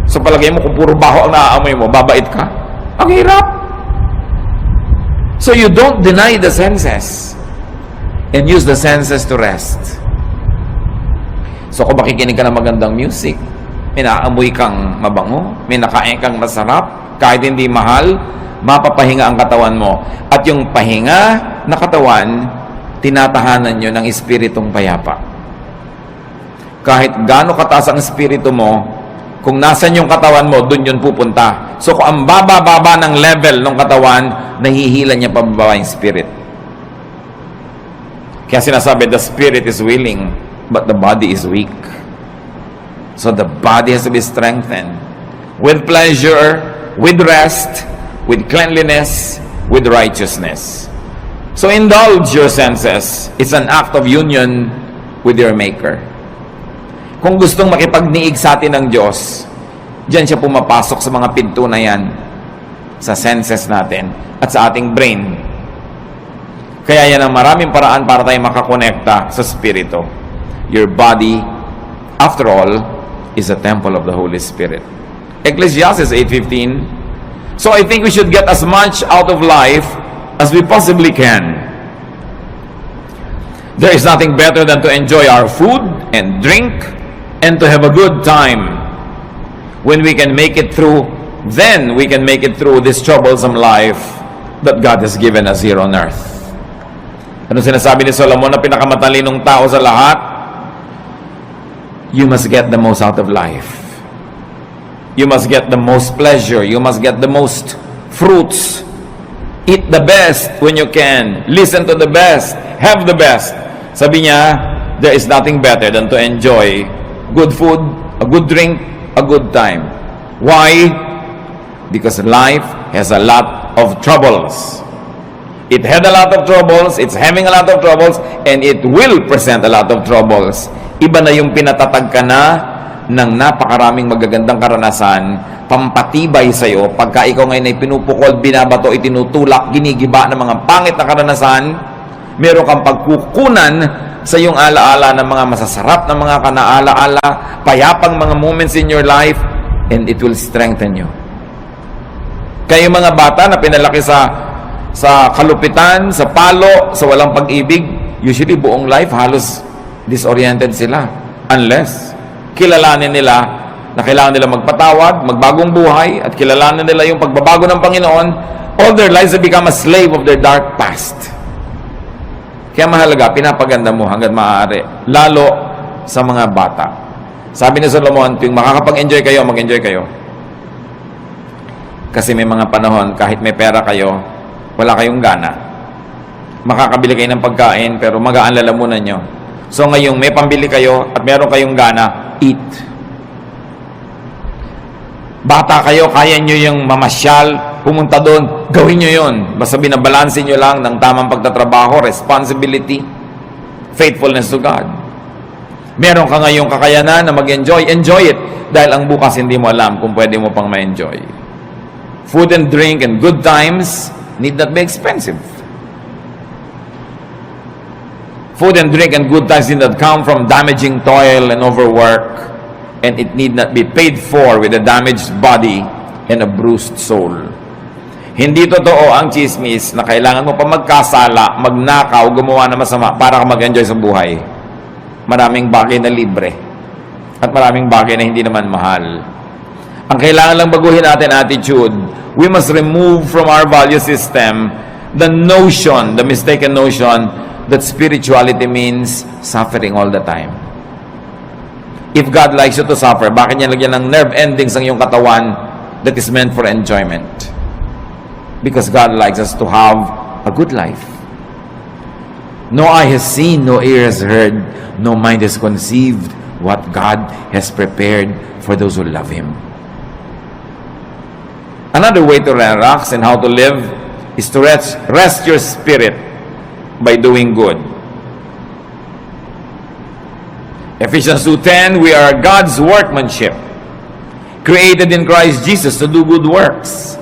So palagay mo, kung puro baho ang naaamoy mo, babait ka? Ang hirap. So you don't deny the senses and use the senses to rest. So kung makikinig ka ng magandang music, may naaamoy kang mabango, may nakain kang masarap, kahit hindi mahal, mapapahinga ang katawan mo. At yung pahinga na katawan, tinatahanan nyo ng espiritong payapa. Kahit gaano kataas ang espiritu mo, kung nasan yung katawan mo, dun yun pupunta. So kung ang baba-baba ng level ng katawan, nahihila niya pababa yung spirit. Kaya sinasabi, the spirit is willing, but the body is weak. So the body has to be strengthened. With pleasure, with rest, with cleanliness, with righteousness. So indulge your senses. It's an act of union with your Maker. Kung gustong makipagniig sa atin ng Diyos, diyan siya pumapasok sa mga pinto na yan, sa senses natin, at sa ating brain. Kaya yan ang maraming paraan para tayo makakonekta sa Spirito. Your body, after all, is a temple of the Holy Spirit. Ecclesiastes 8:15. So I think we should get as much out of life as we possibly can. There is nothing better than to enjoy our food and drink and to have a good time. When we can make it through, then we can make it through this troublesome life that God has given us here on earth. Ano sinasabi ni Solomon na pinakamatalinong tao sa lahat? You must get the most out of life. You must get the most pleasure. You must get the most fruits. Eat the best when you can. Listen to the best. Have the best. Sabi niya, there is nothing better than to enjoy good food, a good drink, a good time. Why? Because life has a lot of troubles. It had a lot of troubles, it's having a lot of troubles, and it will present a lot of troubles. Iba na yung pinatatag ka na ng napakaraming magagandang karanasan, pampatibay sa'yo, pagka ikaw ngayon ay pinupukol, binabato, itinutulak, ginigiba ng mga pangit na karanasan, meron kang pagkukunan sa iyong alaala ng mga masasarap na mga kanaalaala, payapang mga moments in your life, and it will strengthen you. Kayo mga bata na pinalaki sa kalupitan, sa palo, sa walang pag-ibig, usually buong life halos disoriented sila. Unless kilalanin nila na kailangan nila magpatawad, magbagong buhay, at kilalanin nila yung pagbabago ng Panginoon, all their lives they become a slave of their dark past. Kaya mahalaga, pinapaganda mo hanggang maaari, lalo sa mga bata. Sabi ni Solomon, tuwing makakapag-enjoy kayo, mag-enjoy kayo. Kasi may mga panahon, kahit may pera kayo, wala kayong gana. Makakabili kayo ng pagkain, pero magaan lalamunan nyo. So ngayong may pambili kayo at meron kayong gana, eat. Bata kayo, kaya nyo yung mamasyal, pumunta doon, gawin nyo yun. Basta binabalansin nyo lang ng tamang pagtatrabaho, responsibility, faithfulness to God. Meron ka ngayong kakayanan na mag-enjoy, enjoy it. Dahil ang bukas hindi mo alam kung pwede mo pang ma-enjoy. Food and drink and good times need not be expensive. Food and drink and good times need not come from damaging toil and overwork, and it need not be paid for with a damaged body and a bruised soul. Hindi totoo ang chismis na kailangan mo pa magkasala, magnakaw, gumawa na masama para ka mag-enjoy sa buhay. Maraming bagay na libre at maraming bagay na hindi naman mahal. Ang kailangan lang baguhin natin attitude. We must remove from our value system the notion, the mistaken notion that spirituality means suffering all the time. If God likes you to suffer, bakit niya lagyan ng nerve endings ang iyong katawan that is meant for enjoyment? Because God likes us to have a good life. No eye has seen, no ear has heard, no mind has conceived what God has prepared for those who love Him. Another way to relax and how to live is to rest your spirit by doing good. Ephesians 2:10, we are God's workmanship, created in Christ Jesus to do good works,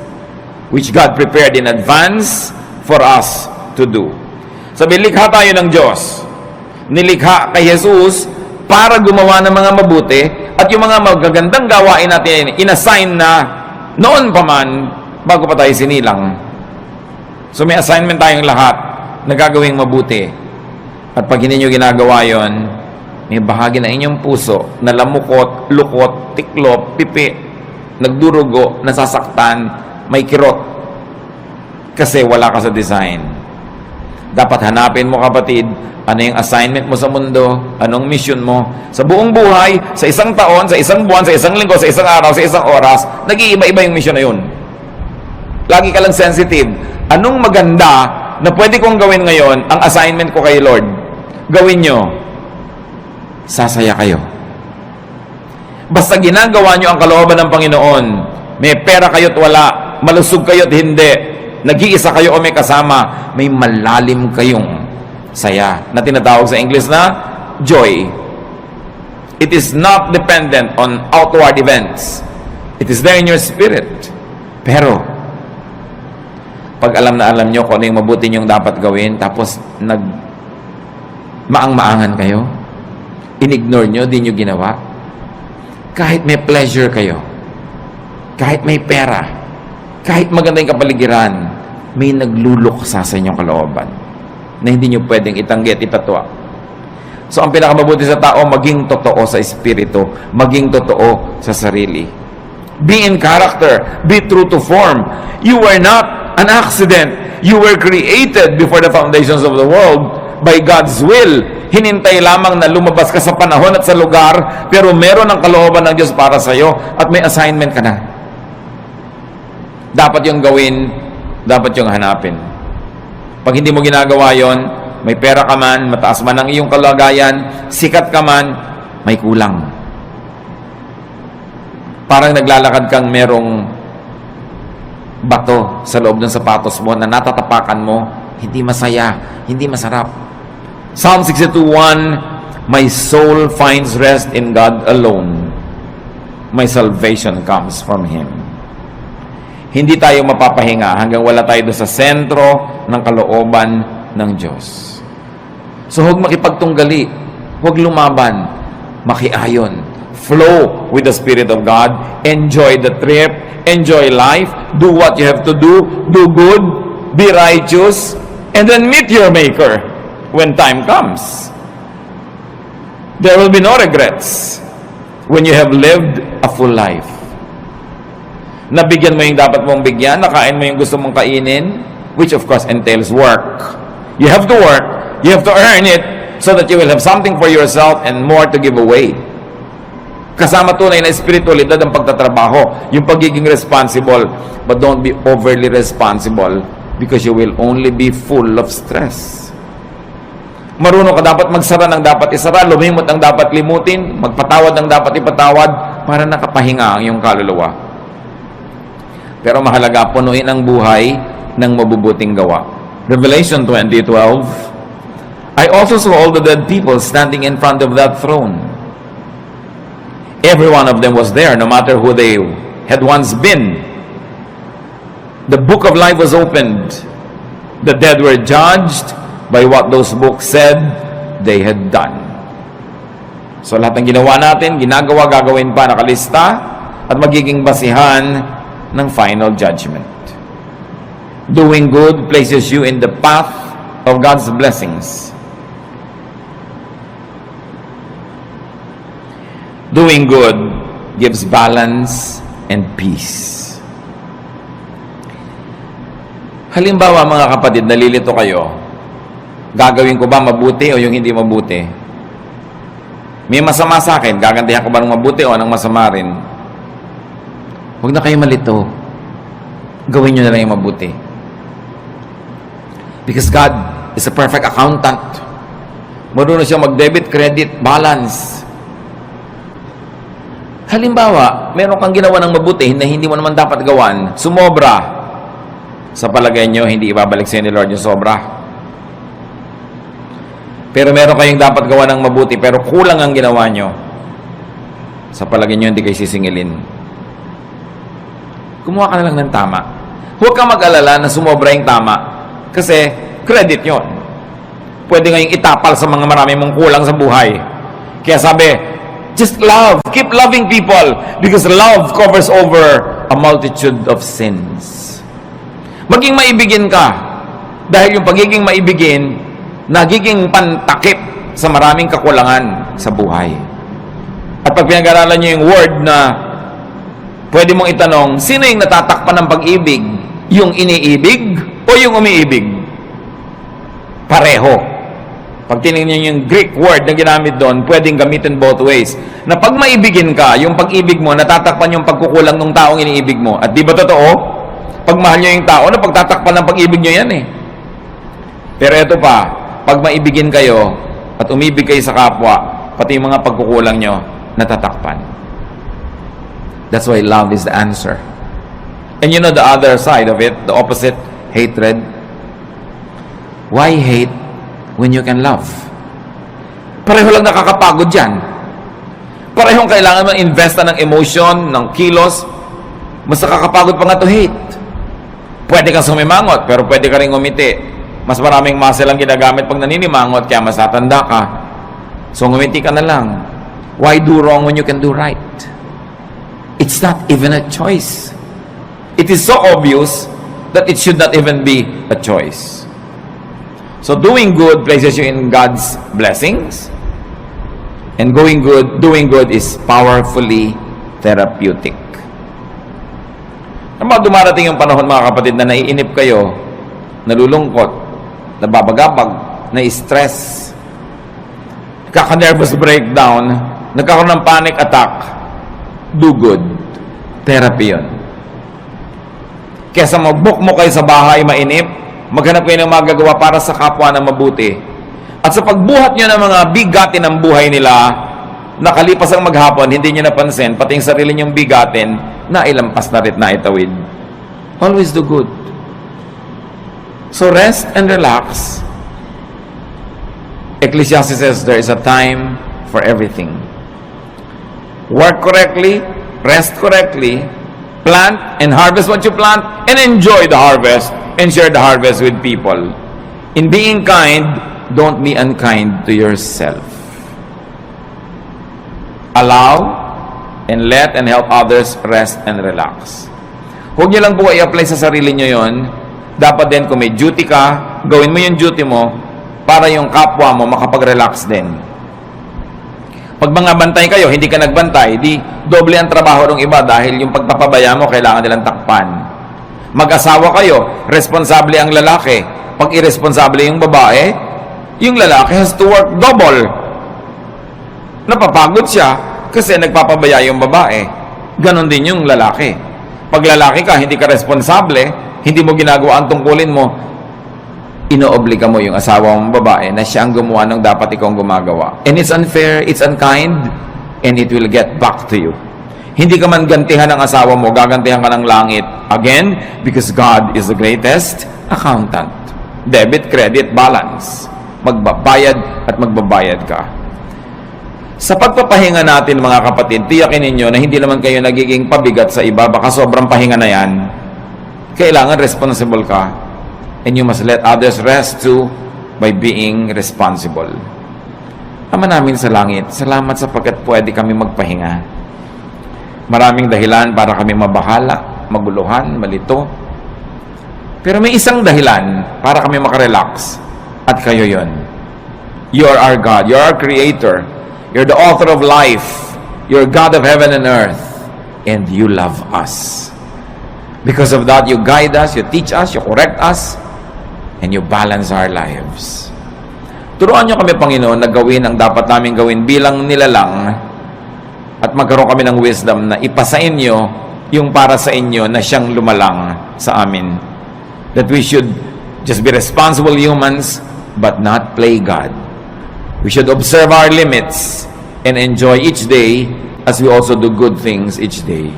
which God prepared in advance for us to do. Sabi, likha tayo ng Diyos. Nilikha kay Jesus para gumawa ng mga mabuti, at yung mga magagandang gawain natin, inassign na noon pa man, bago pa tayo sinilang. So may assignment tayong lahat na gagawing mabuti. At pag hindi nyo ginagawa yon, may bahagi na inyong puso na lamukot, lukot, tiklop, pipi, nagdurugo, nasasaktan, may kirot. Kasi wala ka sa design. Dapat hanapin mo, kapatid, ano yung assignment mo sa mundo, anong mission mo. Sa buong buhay, sa isang taon, sa isang buwan, sa isang linggo, sa isang araw, sa isang oras, nag-iiba-iba yung mission na yun. Lagi ka lang sensitive. Anong maganda na pwede kong gawin ngayon, ang assignment ko kay Lord? Gawin nyo. Sasaya kayo. Basta ginagawa nyo ang kalooban ng Panginoon, may pera kayo't wala, malusog kayo't hindi, nag-iisa kayo o may kasama, may malalim kayong saya na tinatawag sa English na joy. It is not dependent on outward events. It is there in your spirit. Pero pag alam nyo kung ano yung mabuti nyong dapat gawin, tapos maang-maangan kayo, inignore nyo, di nyo ginawa, kahit may pleasure kayo, kahit may pera, kahit maganda yung kapaligiran, may nagluluksa sa inyong kalooban na hindi nyo pwedeng itanggi at ipatwa. So, ang pinakamabuti sa tao, maging totoo sa espiritu, maging totoo sa sarili. Be in character, be true to form. You were not an accident. You were created before the foundations of the world by God's will. Hinintay lamang na lumabas ka sa panahon at sa lugar, pero meron ang kalooban ng Diyos para sa iyo at may assignment ka na. Dapat yung gawin, dapat yung hanapin. Pag hindi mo ginagawa yon, may pera ka man, mataas man ang iyong kalagayan, sikat ka man, may kulang. Parang naglalakad kang merong bato sa loob ng sapatos mo na natatapakan mo, hindi masaya, hindi masarap. Psalm 62:1, my soul finds rest in God alone. My salvation comes from Him. Hindi tayo mapapahinga hanggang wala tayo doon sa sentro ng kalooban ng Diyos. So huwag makipagtunggali, huwag lumaban, makiayon. flow with the Spirit of God, enjoy the trip, enjoy life, do what you have to do good, be righteous, and then meet your Maker when time comes. There will be no regrets when you have lived a full life. Nabigyan mo yung dapat mong bigyan, nakain mo yung gusto mong kainin, which of course entails work. You have to work, you have to earn it, so that you will have something for yourself and more to give away. Kasama tunay na espiritualidad ang pagtatrabaho, yung pagiging responsible, but don't be overly responsible because you will only be full of stress. Marunong ka dapat magsara ng dapat isara, lumimot ang dapat limutin, magpatawad ng dapat ipatawad, para nakapahinga ang iyong kaluluwa. Pero mahalaga, punuin ang buhay ng mabubuting gawa. Revelation 20:12, I also saw all the dead people standing in front of that throne. Every one of them was there, no matter who they had once been. The book of life was opened. The dead were judged by what those books said they had done. So lahat ng ginawa natin, ginagawa, gagawin pa, nakalista, at magiging basihan ng final judgment. Doing good places you in the path of God's blessings. Doing good gives balance and peace. Halimbawa mga kapatid, nalilito kayo, gagawin ko ba mabuti o yung hindi mabuti? May masama sa akin, gagantihan ko ba ng mabuti o ng masama rin? Huwag na kayo malito. Gawin nyo na lang yung mabuti. Because God is a perfect accountant. Marunong siya mag-debit, credit, balance. Halimbawa, meron kang ginawa ng mabuti na hindi mo naman dapat gawan, sumobra. Sa palagay nyo, hindi ibabalik sa ni Lord yung sobra. Pero meron kayong dapat gawa ng mabuti, pero kulang ang ginawa nyo. Sa palagay nyo, hindi kayo sisingilin. Kumuha ka na lang ng tama. Huwag kang mag-alala na sumobra yung tama. Kasi, credit yon. Pwede ngayong itapal sa mga marami mong kulang sa buhay. Kaya sabi, just love. Keep loving people. Because love covers over a multitude of sins. Maging maibigin ka. Dahil yung pagiging maibigin, nagiging pantakip sa maraming kakulangan sa buhay. At pag pinag-aralan nyo yung word na pwede mong itanong, sino yung natatakpan ng pag-ibig? Yung iniibig o yung umiibig? Pareho. Pag tinignan nyo yung Greek word na ginamit doon, pwedeng gamitin both ways. Na pag maibigin ka, yung pag-ibig mo, natatakpan yung pagkukulang ng taong iniibig mo. At di ba totoo? Pag mahal nyo yung tao, pagtatakpan ng pag-ibig nyo yan eh. Pero ito pa, pag maibigin kayo at umibig kayo sa kapwa, pati yung mga pagkukulang nyo, natatakpan. That's why love is the answer. And you know the other side of it, the opposite, hatred. Why hate when you can love? Pareho lang nakakapagod yan. Parehong kailangan mo investa ng emotion, ng kilos. Mas nakakapagod pa nga to hate. Pwede kang sumimangot, pero pwede ka rin ngumiti. Mas maraming muscle ang ginagamit pag naninimangot, kaya mas tatanda ka. So ngumiti ka na lang. Why do wrong when you can do right? It's not even a choice. It is so obvious that it should not even be a choice. So doing good places you in God's blessings. And doing good is powerfully therapeutic. Naman dumarating yung panahon mga kapatid na naiinip kayo, nalulungkot, nababagabag, na-stress, kaka-nervous breakdown, nagkakaroon ng panic attack. Do good. Therapy yun. Kesa mag-book mo kayo sa bahay, mainip, maghanap kayo ng magagawa para sa kapwa na mabuti. At sa pagbuhat nyo ng mga bigatin ng buhay nila, nakalipas ang maghapon, hindi nyo napansin, pati yung sarili nyong bigatin, nailampas na rin na itawid. Always do good. So rest and relax. Ecclesiastes says there is a time for everything. Work correctly, rest correctly, plant and harvest what you plant, and enjoy the harvest and share the harvest with people. In being kind, don't be unkind to yourself. allow and let and help others rest and relax. Huwag niyo lang po i-apply sa sarili niyo yon. Dapat din kung may duty ka, gawin mo yung duty mo para yung kapwa mo makapag-relax din. Pag mga bantay kayo, hindi ka nagbantay, di doble ang trabaho ng iba dahil yung pagpapabaya mo, kailangan nilang takpan. Mag-asawa kayo, responsable ang lalaki. Pag irresponsable yung babae, yung lalaki has to work double. Napapagod siya kasi nagpapabaya yung babae. Ganon din yung lalaki. Pag lalaki ka, hindi ka responsable, hindi mo ginagawa ang tungkulin mo, inoobliga mo yung asawa mong babae na siya ang gumawa ng dapat ikaw ang gumagawa. And it's unfair, it's unkind, and it will get back to you. Hindi ka man gantihan ng asawa mo, gagantihan ka ng langit. Again, because God is the greatest accountant. Debit, credit, balance. Magbabayad at magbabayad ka. Sa pagpapahinga natin mga kapatid, tiyakin ninyo na hindi naman kayo nagiging pabigat sa iba, baka sobrang pahinga na yan. Kailangan responsible ka. And you must let others rest too by being responsible. Ama namin sa langit, salamat sapagkat pwede kami magpahinga. Maraming dahilan para kami mabahala, maguluhan, malito. Pero may isang dahilan para kami makarelax at kayo yon. You are our God, you are our Creator. You're the author of life. You're God of heaven and earth. And you love us. Because of that, you guide us, you teach us, you correct us, and you balance our lives. Turuan niyo kami, Panginoon, na gawin ang dapat namin gawin bilang nilalang at magkaroon kami ng wisdom na ipasa inyo yung para sa inyo na siyang lumalang sa amin. That we should just be responsible humans but not play God. We should observe our limits and enjoy each day as we also do good things each day.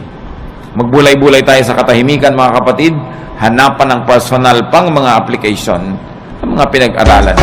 Magbulay-bulay tayo sa katahimikan, mga kapatid. Hanapan ng personal pang mga application ng mga pinag-aralan.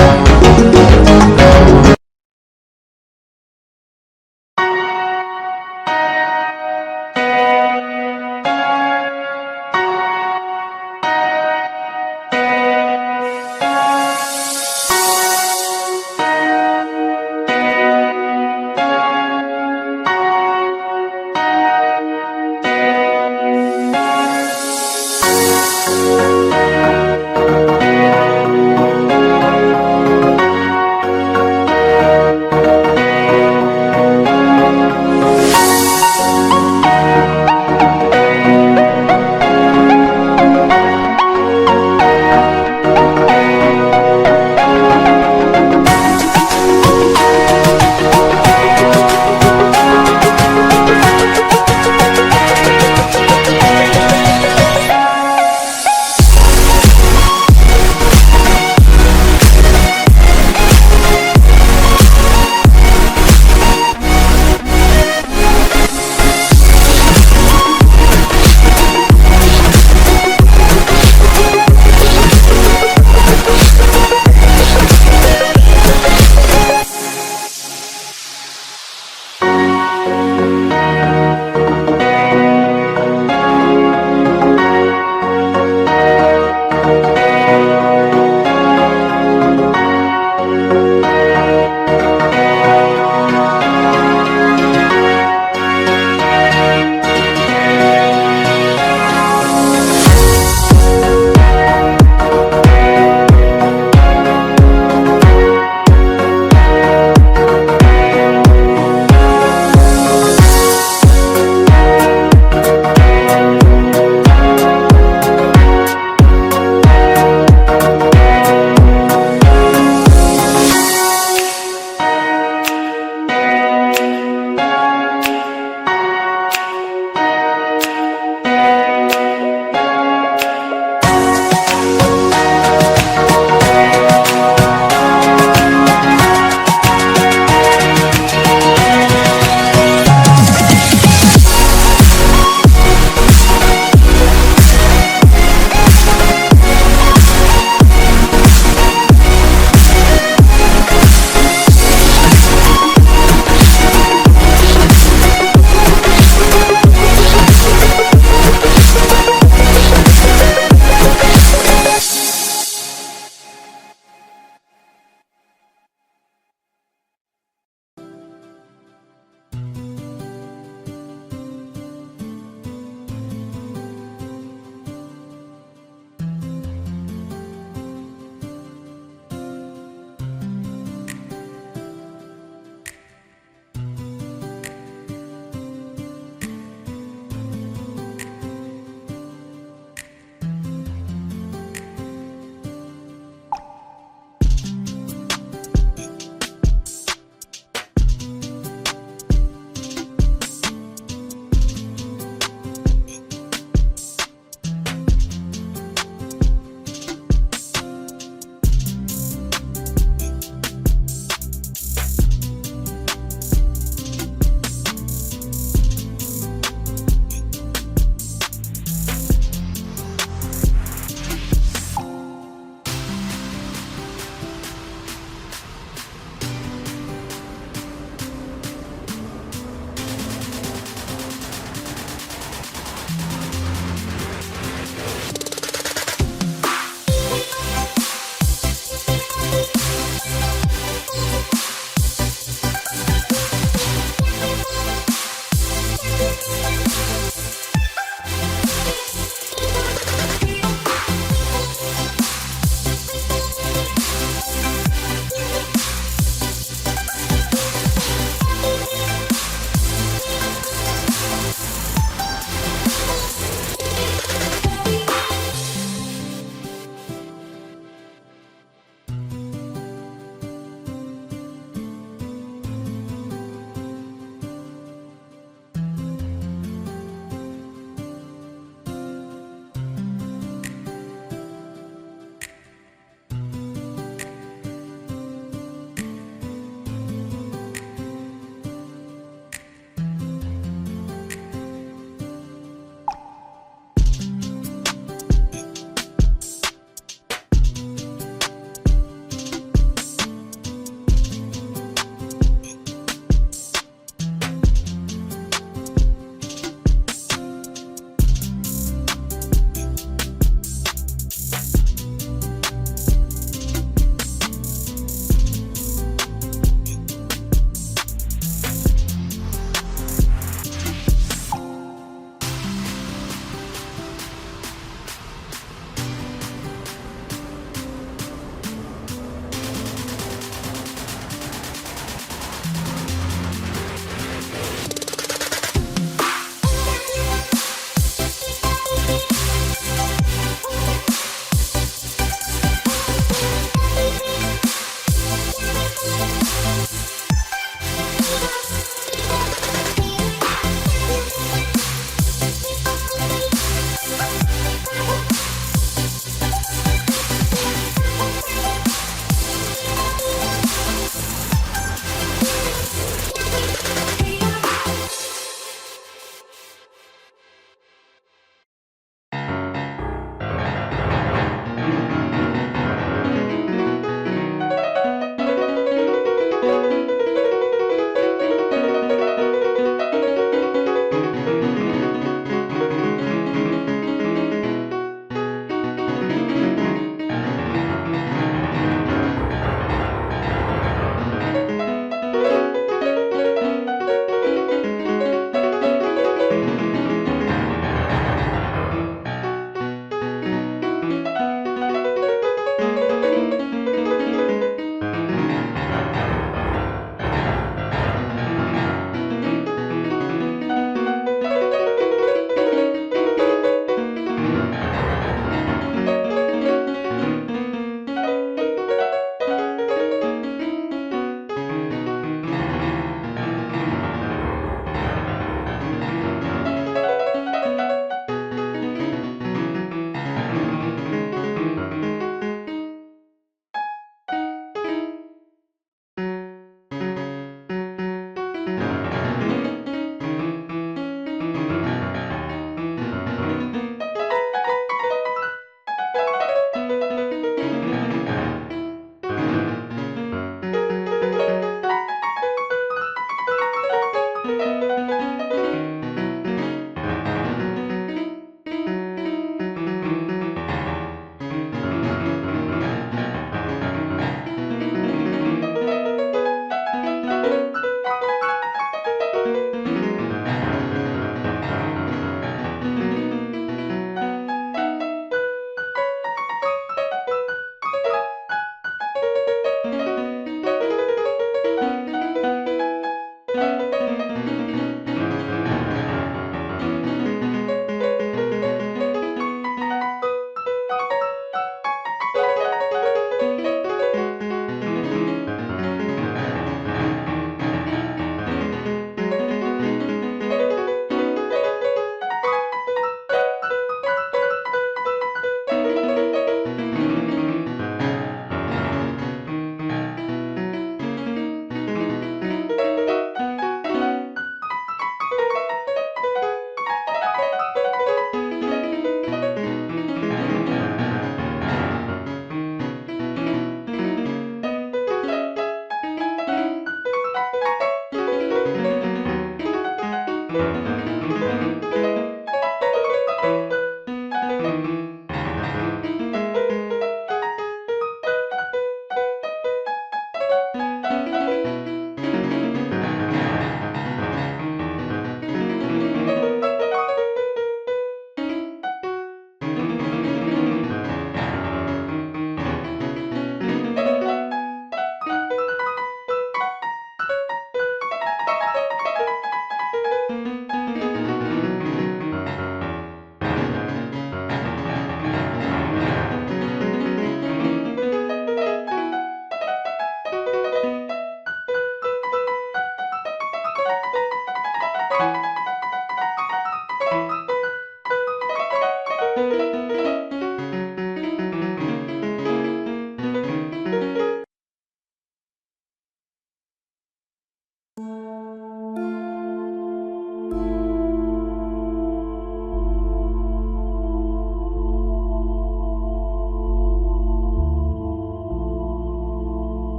you.